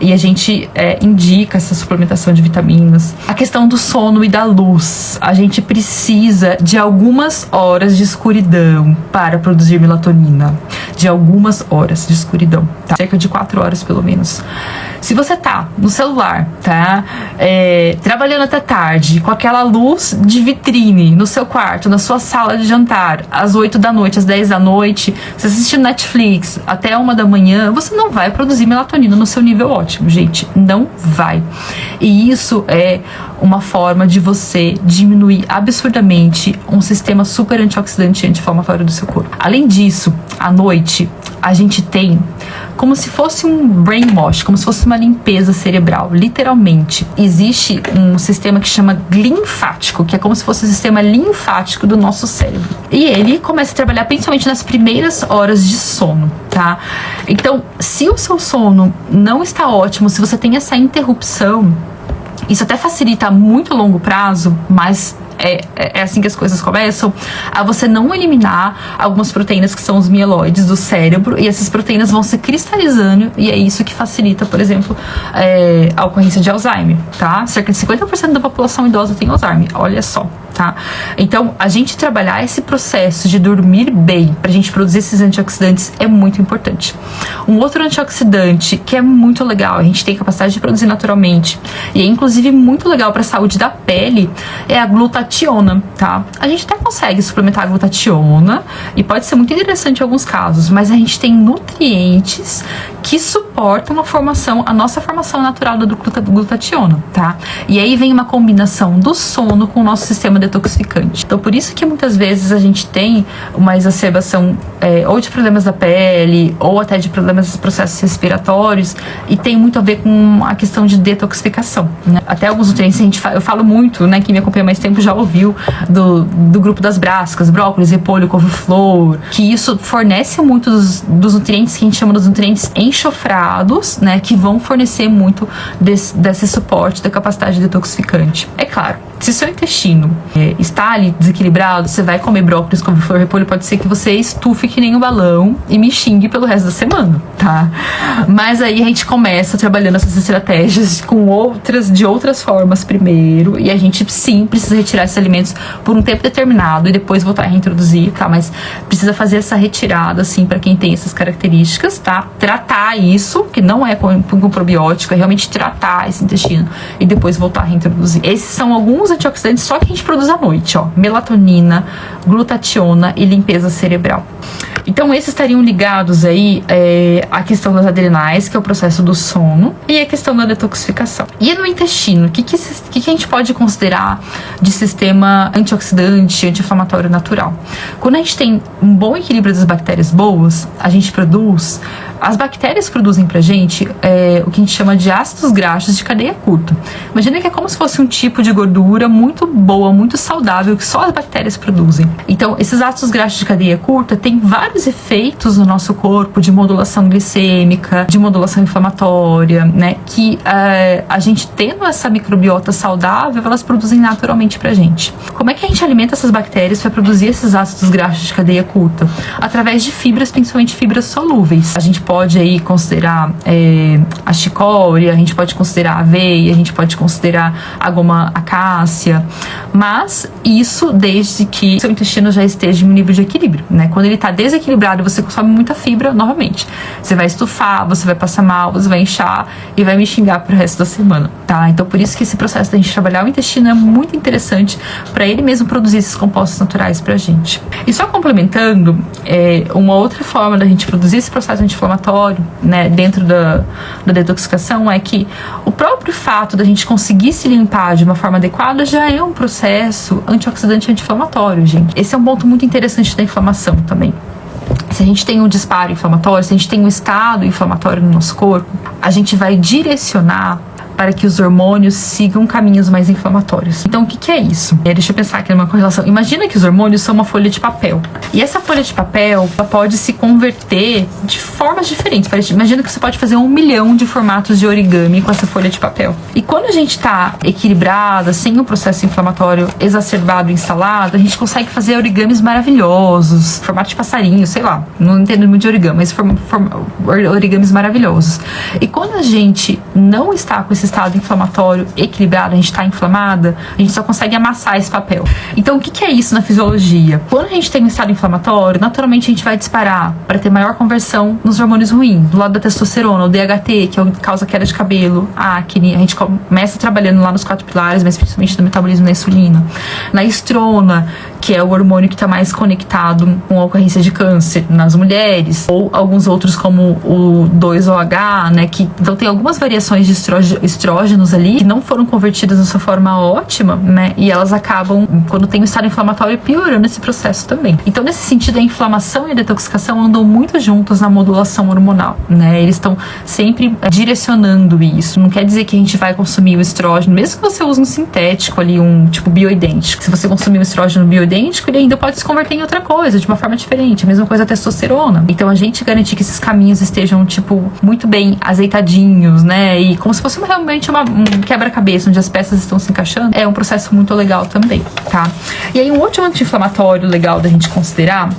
[SPEAKER 1] E a gente indica essa suplementação de vitaminas. A questão do sono e da luz. A gente precisa de algumas horas de escuridão para produzir melatonina. De algumas horas de escuridão, tá? Cerca de 4 horas, pelo menos. Se você tá no celular, tá? Trabalhando até tarde, com aquela luz de vitrine no seu quarto, na sua sala de jantar, às 8 da noite, às 10 da noite, você assistindo Netflix até 1 da manhã, você não vai produzir melatonina no seu nível ótimo, gente. Não vai. E isso é uma forma de você diminuir absurdamente um sistema super antioxidante e anti-inflamatório do seu corpo. Além disso, à noite, a gente tem como se fosse um brain wash, como se fosse uma limpeza cerebral, literalmente. Existe um sistema que chama linfático, que é como se fosse o sistema linfático do nosso cérebro. E ele começa a trabalhar principalmente nas primeiras horas de sono, tá? Então, se o seu sono não está ótimo, se você tem essa interrupção, isso até facilita a muito longo prazo, mas é assim que as coisas começam, a você não eliminar algumas proteínas que são os mieloides do cérebro, e essas proteínas vão se cristalizando, e é isso que facilita, por exemplo, a ocorrência de Alzheimer, tá? Cerca de 50% da população idosa tem Alzheimer, olha só, tá? Então, a gente trabalhar esse processo de dormir bem, pra gente produzir esses antioxidantes, é muito importante. Um outro antioxidante que é muito legal, a gente tem capacidade de produzir naturalmente, e é inclusive muito legal para a saúde da pele, é a glutationa, tá? A gente até consegue suplementar a glutationa, e pode ser muito interessante em alguns casos, mas a gente tem nutrientes que suportam a nossa formação natural da glutationa, tá? E aí vem uma combinação do sono com o nosso sistema detoxificante. Então, por isso que muitas vezes a gente tem uma exacerbação ou de problemas da pele, ou até de problemas dos processos respiratórios, e tem muito a ver com a questão de detoxificação, né? Até alguns nutrientes, eu falo muito, né, quem me acompanha mais tempo já ouviu do grupo das brassicas, brócolis, repolho, couve-flor, que isso fornece muito dos nutrientes que a gente chama dos nutrientes enxofrados, né, que vão fornecer muito desse suporte da capacidade detoxificante. É claro, se seu intestino está ali desequilibrado, você vai comer brócolis, couve-flor, repolho, pode ser que você estufe que nem um balão e me xingue pelo resto da semana, tá? Mas aí a gente começa trabalhando essas estratégias de outras formas primeiro, e a gente sim precisa retirar esses alimentos por um tempo determinado e depois voltar a reintroduzir, tá? Mas precisa fazer essa retirada, assim, para quem tem essas características, tá? Tratar isso, que não é com probiótico, é realmente tratar esse intestino e depois voltar a reintroduzir. Esses são alguns antioxidantes só que a gente produz à noite, ó. Melatonina, glutationa e limpeza cerebral. Então, esses estariam ligados aí à questão das adrenais, que é o processo do sono, e a questão da detoxificação. E no intestino, o que a gente pode considerar de sistema antioxidante, anti-inflamatório natural? Quando a gente tem um bom equilíbrio das bactérias boas, a gente produz... As bactérias produzem pra gente o que a gente chama de ácidos graxos de cadeia curta. Imagina que é como se fosse um tipo de gordura muito boa, muito saudável, que só as bactérias produzem. Então, esses ácidos graxos de cadeia curta têm vários efeitos no nosso corpo, de modulação glicêmica, de modulação inflamatória, né? Que a gente tendo essa microbiota saudável, elas produzem naturalmente pra gente. Como é que a gente alimenta essas bactérias para produzir esses ácidos graxos de cadeia curta? Através de fibras, principalmente fibras solúveis. A gente pode aí considerar a chicória, a gente pode considerar a aveia, a gente pode considerar a goma acácia, mas isso desde que seu intestino já esteja em um nível de equilíbrio, né? Quando ele está desequilibrado, desequilibrado e você consome muita fibra, novamente, você vai estufar, você vai passar mal, você vai inchar e vai me xingar pro resto da semana, tá? Então por isso que esse processo da gente trabalhar o intestino é muito interessante para ele mesmo produzir esses compostos naturais pra gente. E só complementando, uma outra forma da gente produzir esse processo anti-inflamatório, né, dentro da detoxificação, é que o próprio fato da gente conseguir se limpar de uma forma adequada já é um processo antioxidante e anti-inflamatório, gente. Esse é um ponto muito interessante da inflamação também. Se a gente tem um disparo inflamatório, se a gente tem um estado inflamatório no nosso corpo, a gente vai direcionar para que os hormônios sigam caminhos mais inflamatórios. Então, o que é isso? Deixa eu pensar aqui numa correlação. Imagina que os hormônios são uma folha de papel. E essa folha de papel, ela pode se converter de formas diferentes. Imagina que você pode fazer 1 milhão de formatos de origami com essa folha de papel. E quando a gente está equilibrada, sem um processo inflamatório exacerbado, instalado, a gente consegue fazer origamis maravilhosos, formato de passarinho, sei lá. Não entendo muito de origami, mas origamis maravilhosos. E quando a gente não está com esse estado inflamatório equilibrado, a gente está inflamada, a gente só consegue amassar esse papel. Então, o que é isso na fisiologia? Quando a gente tem um estado inflamatório, naturalmente a gente vai disparar para ter maior conversão nos hormônios ruins, do lado da testosterona, o DHT, que é o que causa queda de cabelo, a acne. A gente começa trabalhando lá nos 4 pilares, mas principalmente no metabolismo da insulina. Na estrona, que é o hormônio que está mais conectado com a ocorrência de câncer nas mulheres, ou alguns outros como o 2-OH, né, que então tem algumas variações de estrógenos ali que não foram convertidas na sua forma ótima, né, e elas acabam, quando tem um estado inflamatório, piorando esse processo também. Então, nesse sentido, a inflamação e a detoxificação andam muito juntos na modulação hormonal, né, eles estão sempre direcionando isso. Não quer dizer que a gente vai consumir o estrógeno, mesmo que você use um sintético ali, um tipo bioidêntico. Se você consumir um estrógeno bioidêntico, ele ainda pode se converter em outra coisa, de uma forma diferente. A mesma coisa a testosterona. Então, a gente garantir que esses caminhos estejam, tipo, muito bem azeitadinhos, né, e como se fosse realmente um quebra-cabeça, onde as peças estão se encaixando, é um processo muito legal também, tá? E aí, um outro anti-inflamatório legal da gente considerar,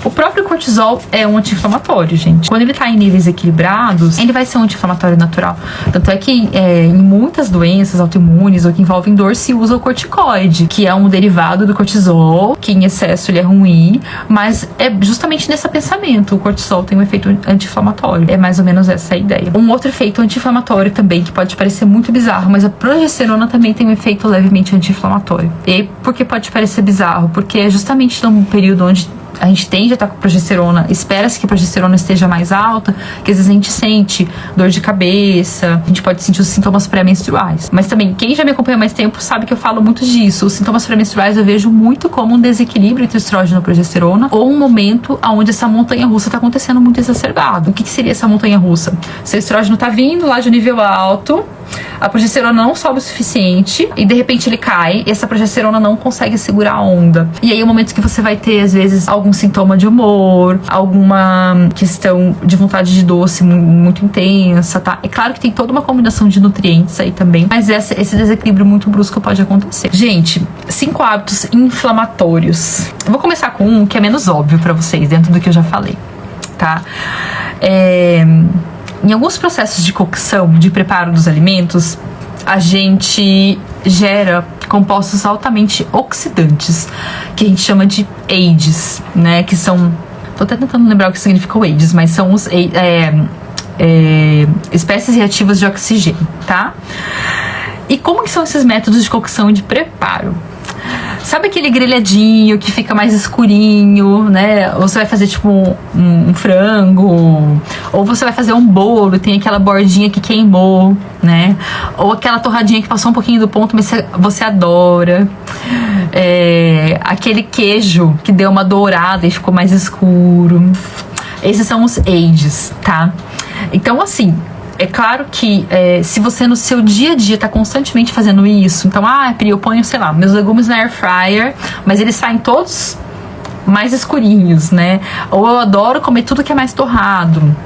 [SPEAKER 1] o próprio cortisol é um anti-inflamatório, gente. Quando ele tá em níveis equilibrados, ele vai ser um anti-inflamatório natural. Tanto é que em muitas doenças autoimunes ou que envolvem dor, se usa o corticoide, que é um derivado do cortisol, que em excesso ele é ruim, mas é justamente nesse pensamento. O cortisol tem um efeito anti-inflamatório. É mais ou menos essa a ideia. Um outro efeito anti-inflamatório também, que pode parecer muito bizarro, mas a progesterona também tem um efeito levemente anti-inflamatório. E por que pode parecer bizarro? Porque é justamente num período onde a gente tende a estar com progesterona, espera-se que a progesterona esteja mais alta, que às vezes a gente sente dor de cabeça, a gente pode sentir os sintomas pré-menstruais. Mas também, quem já me acompanha há mais tempo sabe que eu falo muito disso. Os sintomas pré-menstruais eu vejo muito como um desequilíbrio entre estrógeno e progesterona, ou um momento onde essa montanha-russa está acontecendo muito exacerbado. O que seria essa montanha-russa? Seu estrógeno está vindo lá de um nível alto, a progesterona não sobe o suficiente e de repente ele cai e essa progesterona não consegue segurar a onda. E aí é o momento que você vai ter, às vezes, algum sintoma de humor, alguma questão de vontade de doce muito intensa, tá? É claro que tem toda uma combinação de nutrientes aí também, mas esse desequilíbrio muito brusco pode acontecer. Gente, 5 hábitos inflamatórios. Eu vou começar com um que é menos óbvio pra vocês, dentro do que eu já falei, tá? Em alguns processos de cocção, de preparo dos alimentos, a gente gera compostos altamente oxidantes, que a gente chama de AIDs, né? Que são... Tô até tentando lembrar o que significa o AIDs, mas são os espécies reativas de oxigênio, tá? E como que são esses métodos de cocção e de preparo? Sabe aquele grelhadinho que fica mais escurinho, né? Ou você vai fazer tipo um frango, ou você vai fazer um bolo e tem aquela bordinha que queimou, né? Ou aquela torradinha que passou um pouquinho do ponto, mas você adora. Aquele queijo que deu uma dourada e ficou mais escuro. Esses são os AIDs, tá? Então, assim... É claro que se você no seu dia a dia tá constantemente fazendo isso, então, Pri, eu ponho, sei lá, meus legumes na air fryer, mas eles saem todos mais escurinhos, né? Ou eu adoro comer tudo que é mais torrado.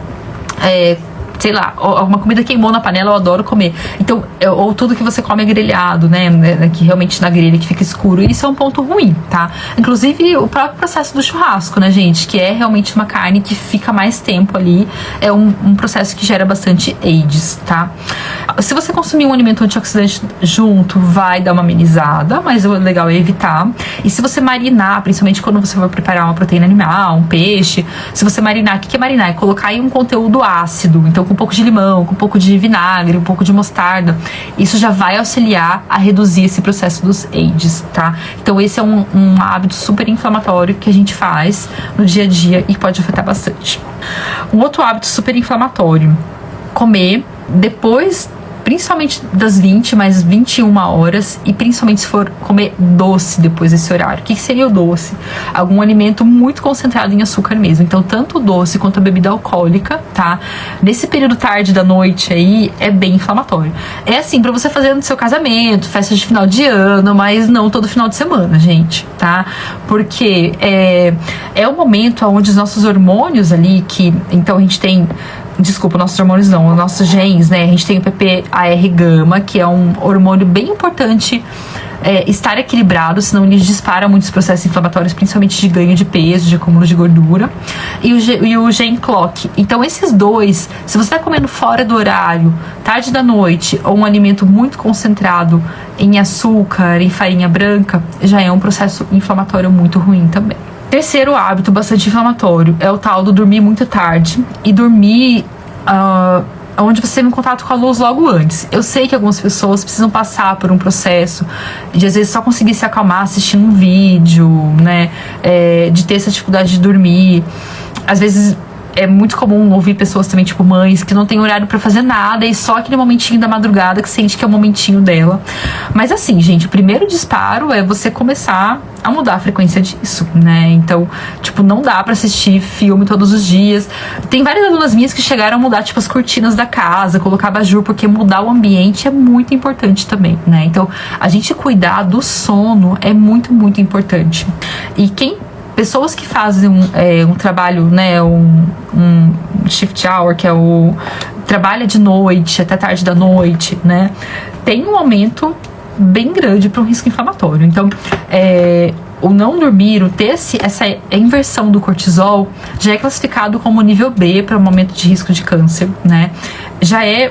[SPEAKER 1] sei lá, alguma comida queimou na panela, eu adoro comer. Então, ou tudo que você come é grelhado, né? Que realmente na grelha que fica escuro. Isso é um ponto ruim, tá? Inclusive, o próprio processo do churrasco, né, gente? Que é realmente uma carne que fica mais tempo ali. É um processo que gera bastante AIDS, tá? Se você consumir um alimento antioxidante junto, vai dar uma amenizada, mas o legal é evitar. E se você marinar, principalmente quando você for preparar uma proteína animal, um peixe, se você marinar, o que é marinar? É colocar aí um conteúdo ácido, então com um pouco de limão, com um pouco de vinagre, um pouco de mostarda. Isso já vai auxiliar a reduzir esse processo dos AIDS, tá? Então esse é um hábito super inflamatório que a gente faz no dia a dia e pode afetar bastante. Um outro hábito super inflamatório: comer depois, principalmente das 20, mais 21 horas, e principalmente se for comer doce depois desse horário. O que seria o doce? Algum alimento muito concentrado em açúcar mesmo. Então, tanto o doce quanto a bebida alcoólica, tá? Nesse período tarde da noite aí, é bem inflamatório. É assim, pra você fazer no seu casamento, festa de final de ano, mas não todo final de semana, gente, tá? Porque é o momento onde os nossos hormônios ali, então a gente tem... Desculpa, nossos hormônios não, os nossos genes, né? A gente tem o PPAR-gama, que é um hormônio bem importante estar equilibrado, senão ele dispara muitos processos inflamatórios, principalmente de ganho de peso, de acúmulo de gordura, e o gene clock. Então esses dois, se você está comendo fora do horário, tarde da noite, ou um alimento muito concentrado em açúcar, em farinha branca, já é um processo inflamatório muito ruim também. Terceiro hábito bastante inflamatório é o tal do dormir muito tarde e dormir onde você tem um contato com a luz logo antes. Eu sei que algumas pessoas precisam passar por um processo de às vezes só conseguir se acalmar assistindo um vídeo, né? De ter essa dificuldade de dormir. Às vezes é muito comum ouvir pessoas também, tipo mães, que não tem horário pra fazer nada e só aquele momentinho da madrugada que sente que é o momentinho dela. Mas assim, gente, o primeiro disparo é você começar a mudar a frequência disso, né? Então, tipo, não dá pra assistir filme todos os dias. Tem várias alunas minhas que chegaram a mudar, tipo, as cortinas da casa, colocar abajur, porque mudar o ambiente é muito importante também, né? Então, a gente cuidar do sono é muito, muito importante. E pessoas que fazem um trabalho, né, um shift hour, que é o trabalha de noite até tarde da noite, né, tem um aumento bem grande para um risco inflamatório. Então, o não dormir, ter essa inversão do cortisol, já é classificado como nível B para um aumento de risco de câncer, né? Já é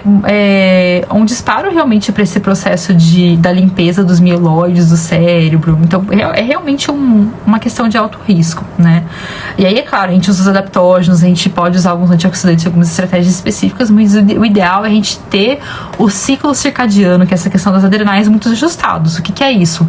[SPEAKER 1] um disparo realmente para esse processo da limpeza dos mieloides do cérebro. Então, é realmente uma questão de alto risco, né? E aí, é claro, a gente usa os adaptógenos, a gente pode usar alguns antioxidantes, algumas estratégias específicas, mas o ideal é a gente ter o ciclo circadiano, que é essa questão das adrenais, muito ajustados. O que é isso?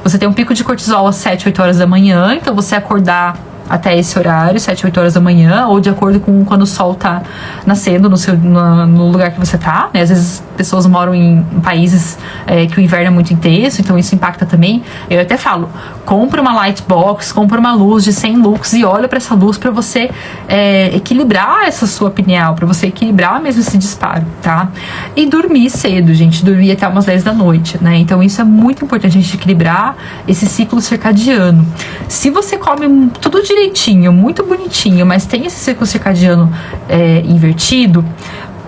[SPEAKER 1] Você tem um pico de cortisol às 7, 8 horas da manhã, então você acordar até esse horário, 7, 8 horas da manhã, ou de acordo com quando o sol tá nascendo no lugar que você tá, né? Às vezes pessoas moram em países que o inverno é muito intenso, então isso impacta também. Eu até falo, compra uma light box, compra uma luz de 100 lux e olha para essa luz para você equilibrar essa sua pineal, para você equilibrar mesmo esse disparo, tá? E dormir cedo, gente, dormir até umas 10 da noite, né? Então isso é muito importante, a gente equilibrar esse ciclo circadiano. Se você come tudo direitinho, muito bonitinho, mas tem esse ciclo circadiano invertido,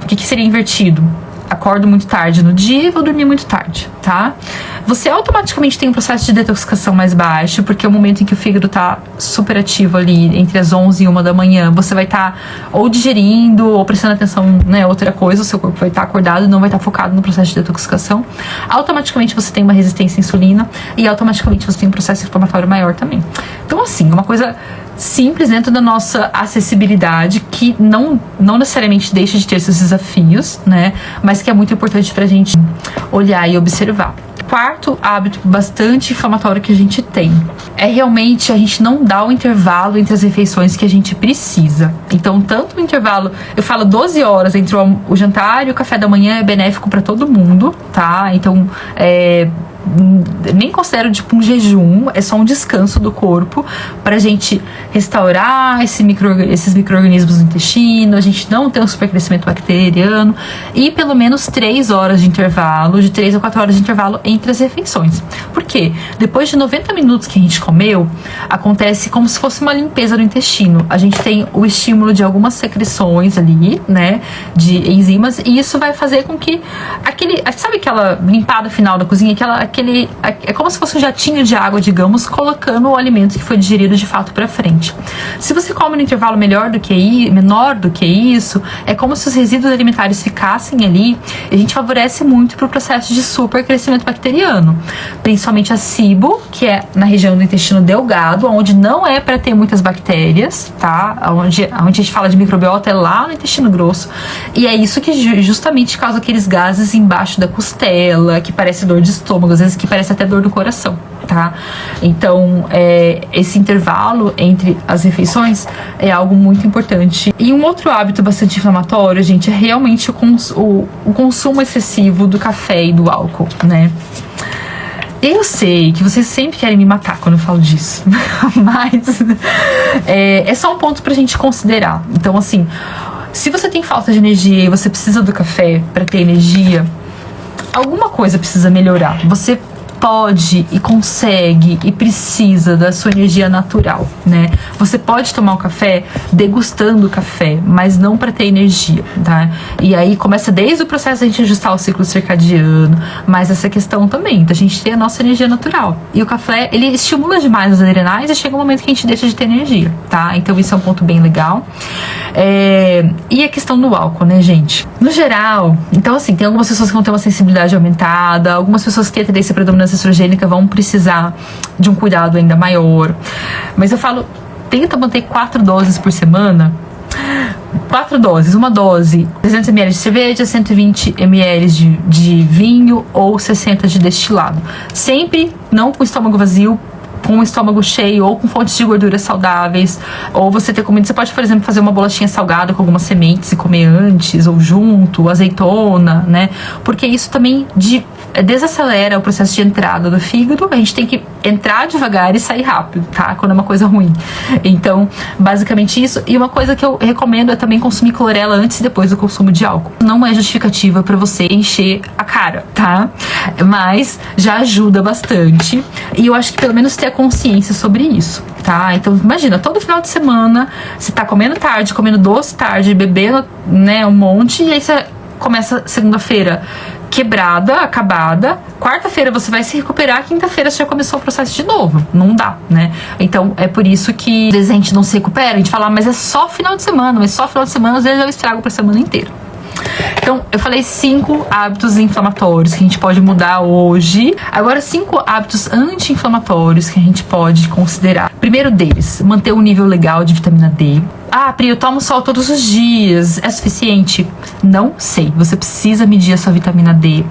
[SPEAKER 1] o que seria invertido? Acordo muito tarde no dia e vou dormir muito tarde, tá? Você automaticamente tem um processo de detoxificação mais baixo, porque é o momento em que o fígado tá super ativo ali, entre as 11 e 1 da manhã, você vai estar ou digerindo, ou prestando atenção, né, outra coisa, o seu corpo vai estar acordado, não vai estar focado no processo de detoxificação. Automaticamente você tem uma resistência à insulina e automaticamente você tem um processo inflamatório maior também. Então, assim, uma coisa simples dentro da nossa acessibilidade, que não necessariamente deixa de ter esses desafios, né? Mas que é muito importante pra gente olhar e observar. Quarto hábito bastante inflamatório que a gente tem é realmente a gente não dar o intervalo entre as refeições que a gente precisa. Então, tanto o intervalo, eu falo 12 horas entre o jantar e o café da manhã é benéfico para todo mundo, tá? Então, nem considero tipo um jejum, é só um descanso do corpo pra gente restaurar esses micro-organismos no intestino, a gente não ter um supercrescimento bacteriano e pelo menos 3 horas de intervalo, de 3 a 4 horas de intervalo entre as refeições. Por quê? Depois de 90 minutos que a gente comeu, acontece como se fosse uma limpeza do intestino. A gente tem o estímulo de algumas secreções ali, né, de enzimas, e isso vai fazer com que sabe aquela limpada final da cozinha, é como se fosse um jatinho de água, digamos, colocando o alimento que foi digerido de fato para frente. Se você come no intervalo menor do que isso, é como se os resíduos alimentares ficassem ali, e a gente favorece muito para o processo de supercrescimento bacteriano, principalmente a SIBO, que é na região do intestino delgado, onde não é para ter muitas bactérias, tá? Onde a gente fala de microbiota é lá no intestino grosso, e é isso que justamente causa aqueles gases embaixo da costela, que parece dor de estômago, às vezes que parece até dor do coração, tá? Então, esse intervalo entre as refeições é algo muito importante. E um outro hábito bastante inflamatório, gente, é realmente o consumo excessivo do café e do álcool, né? Eu sei que vocês sempre querem me matar quando eu falo disso, mas é só um ponto pra gente considerar. Então, assim, se você tem falta de energia e você precisa do café para ter energia, alguma coisa precisa melhorar. Você pode e consegue e precisa da sua energia natural, né? Você pode tomar um café degustando o café, mas não para ter energia, tá? E aí começa desde o processo da gente ajustar o ciclo circadiano, mas essa questão também da gente ter a nossa energia natural. E o café, ele estimula demais as adrenais e chega um momento que a gente deixa de ter energia, tá? Então isso é um ponto bem legal. E a questão do álcool, né, gente? No geral, então assim, tem algumas pessoas que vão ter uma sensibilidade aumentada, algumas pessoas que têm a tendência predominante estrogênica vão precisar de um cuidado ainda maior. Mas eu falo, tenta manter 4 doses por semana. 4 doses, uma dose 300 ml de cerveja, 120 ml de vinho ou 60 de destilado. Sempre não com o estômago vazio, com o estômago cheio ou com fontes de gorduras saudáveis, ou você ter comido, você pode, por exemplo, fazer uma bolachinha salgada com algumas sementes e comer antes ou junto, azeitona, né? Porque isso também desacelera o processo de entrada do fígado. A gente tem que entrar devagar e sair rápido, tá? Quando é uma coisa ruim. Então, basicamente isso. E uma coisa que eu recomendo é também consumir clorela antes e depois do consumo de álcool. Não é justificativa pra você encher a cara, tá? Mas já ajuda bastante. E eu acho que pelo menos ter a consciência sobre isso, tá? Então, imagina, todo final de semana você tá comendo tarde, comendo doce tarde, bebendo, né, um monte, e aí você começa segunda-feira quebrada, acabada, quarta-feira você vai se recuperar, quinta-feira você já começou o processo de novo. Não dá, né? Então é por isso que às vezes a gente não se recupera, a gente fala, mas é só final de semana, às vezes eu estrago pra semana inteira. Então, eu falei 5 hábitos inflamatórios que a gente pode mudar hoje. Agora, 5 hábitos anti-inflamatórios que a gente pode considerar. Primeiro deles, manter um nível legal de vitamina D. Ah, Pri, eu tomo sol todos os dias, é suficiente? Não sei, você precisa medir a sua vitamina D.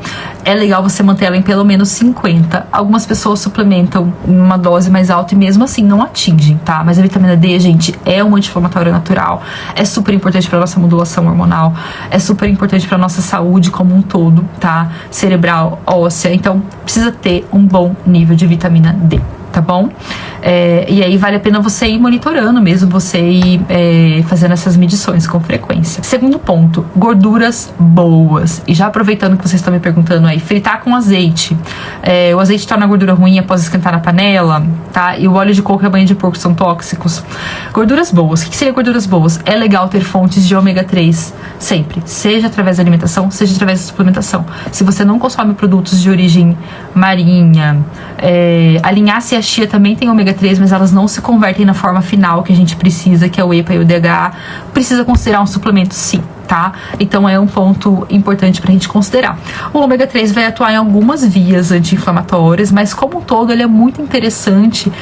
[SPEAKER 1] É legal você manter ela em pelo menos 50. Algumas pessoas suplementam em uma dose mais alta e mesmo assim não atingem, tá? Mas a vitamina D, gente, é um anti-inflamatório natural. É super importante para nossa modulação hormonal. É super importante para nossa saúde como um todo, tá? Cerebral, óssea. Então, precisa ter um bom nível de vitamina D. Tá bom? E aí vale a pena você ir monitorando mesmo, você ir fazendo essas medições com frequência. Segundo ponto, gorduras boas. E já aproveitando que vocês estão me perguntando aí, fritar com azeite. O azeite torna a gordura ruim após esquentar na panela, tá? E o óleo de coco e a banha de porco são tóxicos. Gorduras boas. O que seria gorduras boas? É legal ter fontes de ômega 3 sempre, seja através da alimentação, seja através da suplementação. Se você não consome produtos de origem marinha, a linhaça e a chia também tem ômega 3, mas elas não se convertem na forma final que a gente precisa, que é o EPA e o DHA. Precisa considerar um suplemento, sim, tá? Então é um ponto importante pra gente considerar. O ômega 3 vai atuar em algumas vias anti-inflamatórias, mas como um todo ele é muito interessante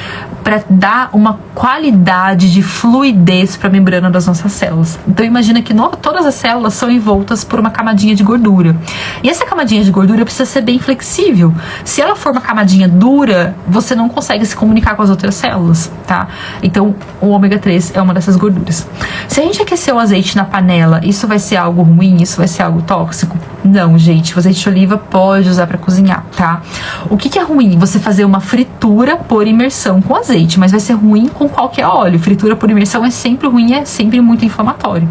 [SPEAKER 1] para dar uma qualidade de fluidez para a membrana das nossas células. Então imagina que todas as células são envoltas por uma camadinha de gordura. E essa camadinha de gordura precisa ser bem flexível. Se ela for uma camadinha dura, você não consegue se comunicar com as outras células, tá? Então o ômega 3 é uma dessas gorduras. Se a gente aquecer o azeite na panela, isso vai vai ser algo ruim, isso vai ser algo tóxico? Não, gente, o azeite de oliva pode usar para cozinhar, tá? O que é ruim? Você fazer uma fritura por imersão com azeite, mas vai ser ruim com qualquer óleo. Fritura por imersão é sempre ruim, é sempre muito inflamatório.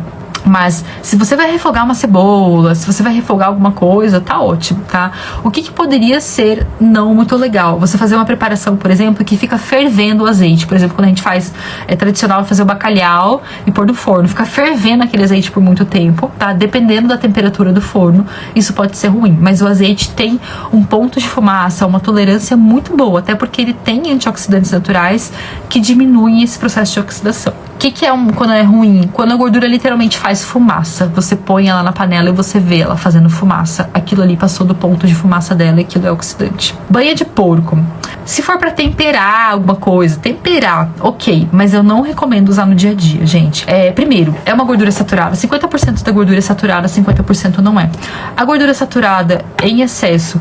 [SPEAKER 1] Mas se você vai refogar uma cebola, se você vai refogar alguma coisa, tá ótimo, tá? O que poderia ser não muito legal? Você fazer uma preparação, por exemplo, que fica fervendo o azeite. Por exemplo, quando a gente faz, é tradicional fazer o bacalhau e pôr no forno. Fica fervendo aquele azeite por muito tempo, tá? Dependendo da temperatura do forno, isso pode ser ruim. Mas o azeite tem um ponto de fumaça, uma tolerância muito boa, até porque ele tem antioxidantes naturais que diminuem esse processo de oxidação. O que é quando é ruim? Quando a gordura literalmente faz fumaça. Você põe ela na panela e você vê ela fazendo fumaça. Aquilo ali passou do ponto de fumaça dela e aquilo é oxidante. Banha de porco. Se for pra temperar alguma coisa, temperar, ok. Mas eu não recomendo usar no dia a dia, gente. Primeiro, é uma gordura saturada. 50% da gordura é saturada, 50% não é. A gordura saturada em excesso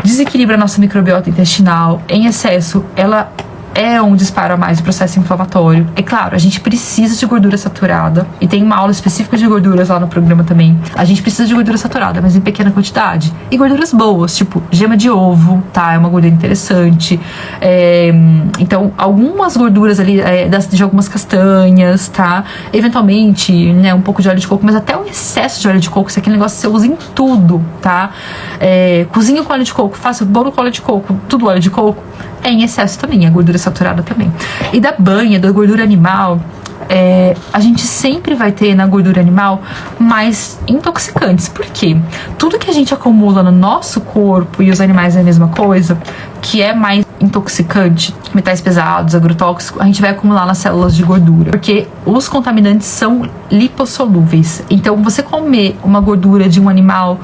[SPEAKER 1] desequilibra a nossa microbiota intestinal. Em excesso, ela é um disparo a mais do processo inflamatório. É claro, a gente precisa de gordura saturada, e tem uma aula específica de gorduras lá no programa também. A gente precisa de gordura saturada, mas em pequena quantidade. E gorduras boas, tipo gema de ovo, tá? É uma gordura interessante. Então, algumas gorduras ali, de algumas castanhas, tá? Eventualmente, né, um pouco de óleo de coco, mas até o excesso de óleo de coco, se aquele negócio você usa em tudo, tá? Cozinho com óleo de coco, faço bolo com óleo de coco, tudo óleo de coco, é em excesso também, a gordura saturada também. E da banha, da gordura animal, a gente sempre vai ter na gordura animal mais intoxicantes. Por quê? Tudo que a gente acumula no nosso corpo, e os animais é a mesma coisa, que é mais intoxicante, metais pesados, agrotóxicos, a gente vai acumular nas células de gordura, porque os contaminantes são lipossolúveis. Então, você comer uma gordura de um animal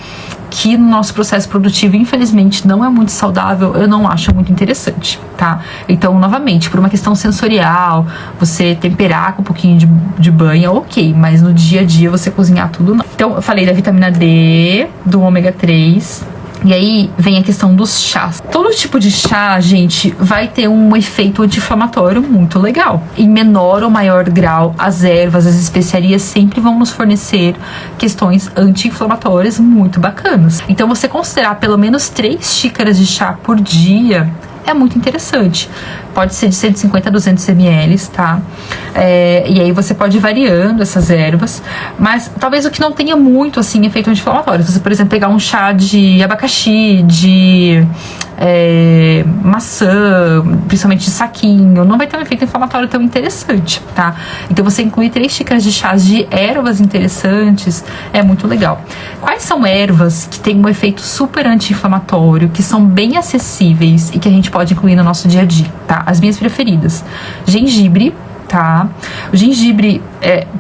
[SPEAKER 1] que no nosso processo produtivo, infelizmente, não é muito saudável, eu não acho muito interessante, tá? Então, novamente, por uma questão sensorial, você temperar com um pouquinho de banha, ok, mas no dia a dia você cozinhar tudo, não. Então, eu falei da vitamina D, do ômega 3, e aí vem a questão dos chás. Todo tipo de chá, gente, vai ter um efeito anti-inflamatório muito legal. Em menor ou maior grau, as ervas, as especiarias sempre vão nos fornecer questões anti-inflamatórias muito bacanas. Então, você considerar pelo menos 3 xícaras de chá por dia é muito interessante. Pode ser de 150 a 200 ml, tá? E aí você pode ir variando essas ervas, mas talvez o que não tenha muito, assim, efeito anti-inflamatório. Se você, por exemplo, pegar um chá de abacaxi, de maçã, principalmente de saquinho, não vai ter um efeito inflamatório tão interessante, tá? Então você incluir 3 xícaras de chás de ervas interessantes é muito legal. Quais são ervas que têm um efeito super anti-inflamatório, que são bem acessíveis e que a gente pode incluir no nosso dia a dia, tá? As minhas preferidas: gengibre, tá? O gengibre,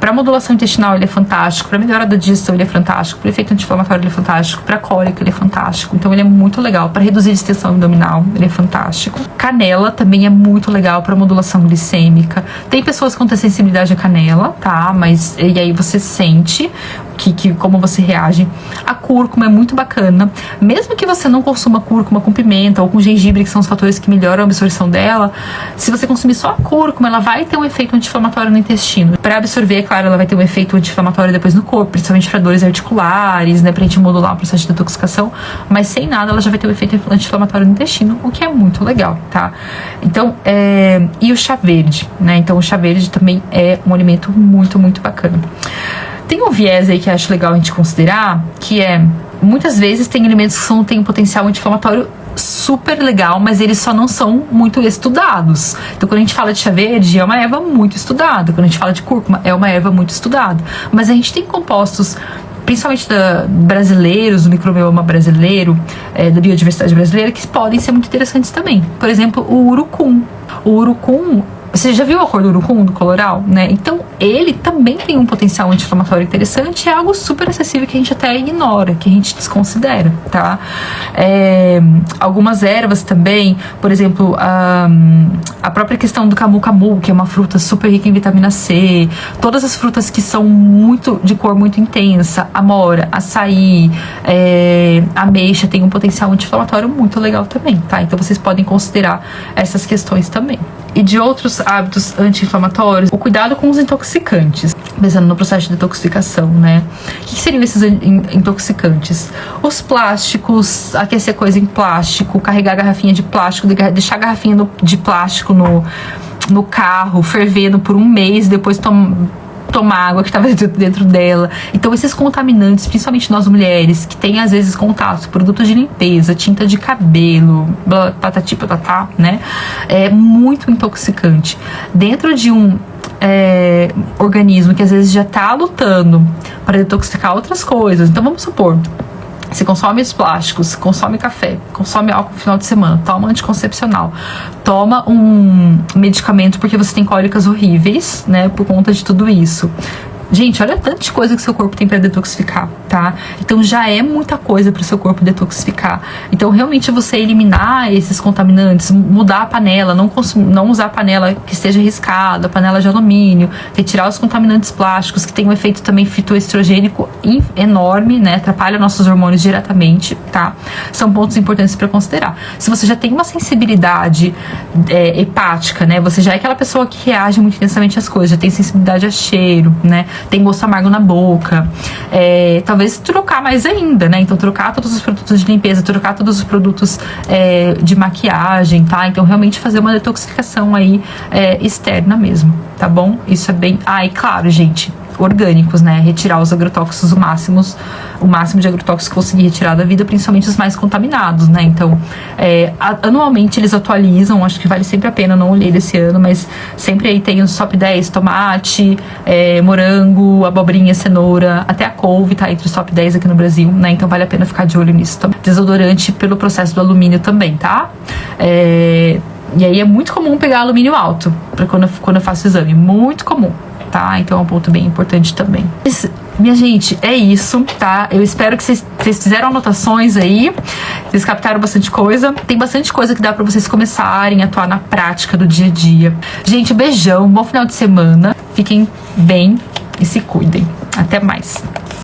[SPEAKER 1] para modulação intestinal, ele é fantástico, para melhora da digestão, ele é fantástico, para efeito anti-inflamatório, ele é fantástico, para cólica, ele é fantástico. Então, ele é muito legal para reduzir a distensão abdominal, ele é fantástico. Canela também é muito legal para modulação glicêmica. Tem pessoas que têm sensibilidade à canela, tá? Mas e aí você sente como você reage. A cúrcuma é muito bacana. Mesmo que você não consuma cúrcuma com pimenta ou com gengibre, que são os fatores que melhoram a absorção dela, se você consumir só a cúrcuma, ela vai ter um efeito anti-inflamatório no intestino. Para absorver, é claro, ela vai ter um efeito anti-inflamatório depois no corpo, principalmente para dores articulares, né, pra gente modular o processo de detoxicação, mas sem nada ela já vai ter um efeito anti-inflamatório no intestino, o que é muito legal, tá? Então, e o chá verde, né? Então, o chá verde também é um alimento muito, muito bacana. Tem um viés aí que eu acho legal a gente considerar, que muitas vezes tem alimentos que têm um potencial anti-inflamatório super legal, mas eles só não são muito estudados. Então, quando a gente fala de chá verde, é uma erva muito estudada. Quando a gente fala de cúrcuma, é uma erva muito estudada. Mas a gente tem compostos, principalmente brasileiros, do microbioma brasileiro, da biodiversidade brasileira, que podem ser muito interessantes também. Por exemplo, o urucum. O urucum, você já viu a cor do urucum, do coloral, né? Então, ele também tem um potencial anti-inflamatório interessante, é algo super acessível que a gente até ignora, que a gente desconsidera, tá? Algumas ervas também, por exemplo, a própria questão do camu-camu, que é uma fruta super rica em vitamina C, todas as frutas que são de cor muito intensa, amora, açaí, ameixa, tem um potencial anti-inflamatório muito legal também, tá? Então, vocês podem considerar essas questões também. e de outros hábitos anti-inflamatórios, o cuidado com os intoxicantes, pensando no processo de detoxificação, né? O que seriam esses intoxicantes? Os plásticos, aquecer coisa em plástico, carregar a garrafinha de plástico, deixar a garrafinha de plástico no carro, fervendo por um mês, depois tomar água que estava dentro dela. Então esses contaminantes, principalmente nós mulheres, que tem às vezes contato, produtos de limpeza, tinta de cabelo, patati patatá, né? É muito intoxicante. Dentro de um organismo que às vezes já está lutando para detoxificar outras coisas. Então vamos supor, você consome os plásticos, consome café, consome álcool no final de semana, toma anticoncepcional, toma um medicamento porque você tem cólicas horríveis, né, por conta de tudo isso. Gente, olha tanta coisa que seu corpo tem para detoxificar, tá? Então já é muita coisa para o seu corpo detoxificar. Então realmente você eliminar esses contaminantes, mudar a panela, não usar a panela que esteja riscada, a panela de alumínio, retirar os contaminantes plásticos que tem um efeito também fitoestrogênico enorme, né? Atrapalha nossos hormônios diretamente, tá? São pontos importantes para considerar. Se você já tem uma sensibilidade hepática, né? Você já é aquela pessoa que reage muito intensamente às coisas, já tem sensibilidade a cheiro, né? Tem gosto amargo na boca, talvez trocar mais ainda, né? Então trocar todos os produtos de limpeza, trocar todos os produtos de maquiagem, tá? Então realmente fazer uma detoxificação aí externa mesmo, tá bom? Isso é bem... e claro, gente, orgânicos, né? Retirar os agrotóxicos o máximo de agrotóxicos que conseguir retirar da vida, principalmente os mais contaminados, né? Então, anualmente eles atualizam, acho que vale sempre a pena, não olhei desse ano, mas sempre aí tem os top 10, tomate, morango, abobrinha, cenoura, até a couve tá entre os top 10 aqui no Brasil, né? Então vale a pena ficar de olho nisso também. Desodorante pelo processo do alumínio também, tá? E aí é muito comum pegar alumínio alto, pra quando eu faço o exame, muito comum. Tá? Então é um ponto bem importante também. Mas, minha gente, é isso, tá? Eu espero que vocês fizeram anotações aí, vocês captaram bastante coisa. Tem bastante coisa que dá pra vocês começarem a atuar na prática do dia a dia. Gente, beijão, bom final de semana. Fiquem bem e se cuidem. Até mais.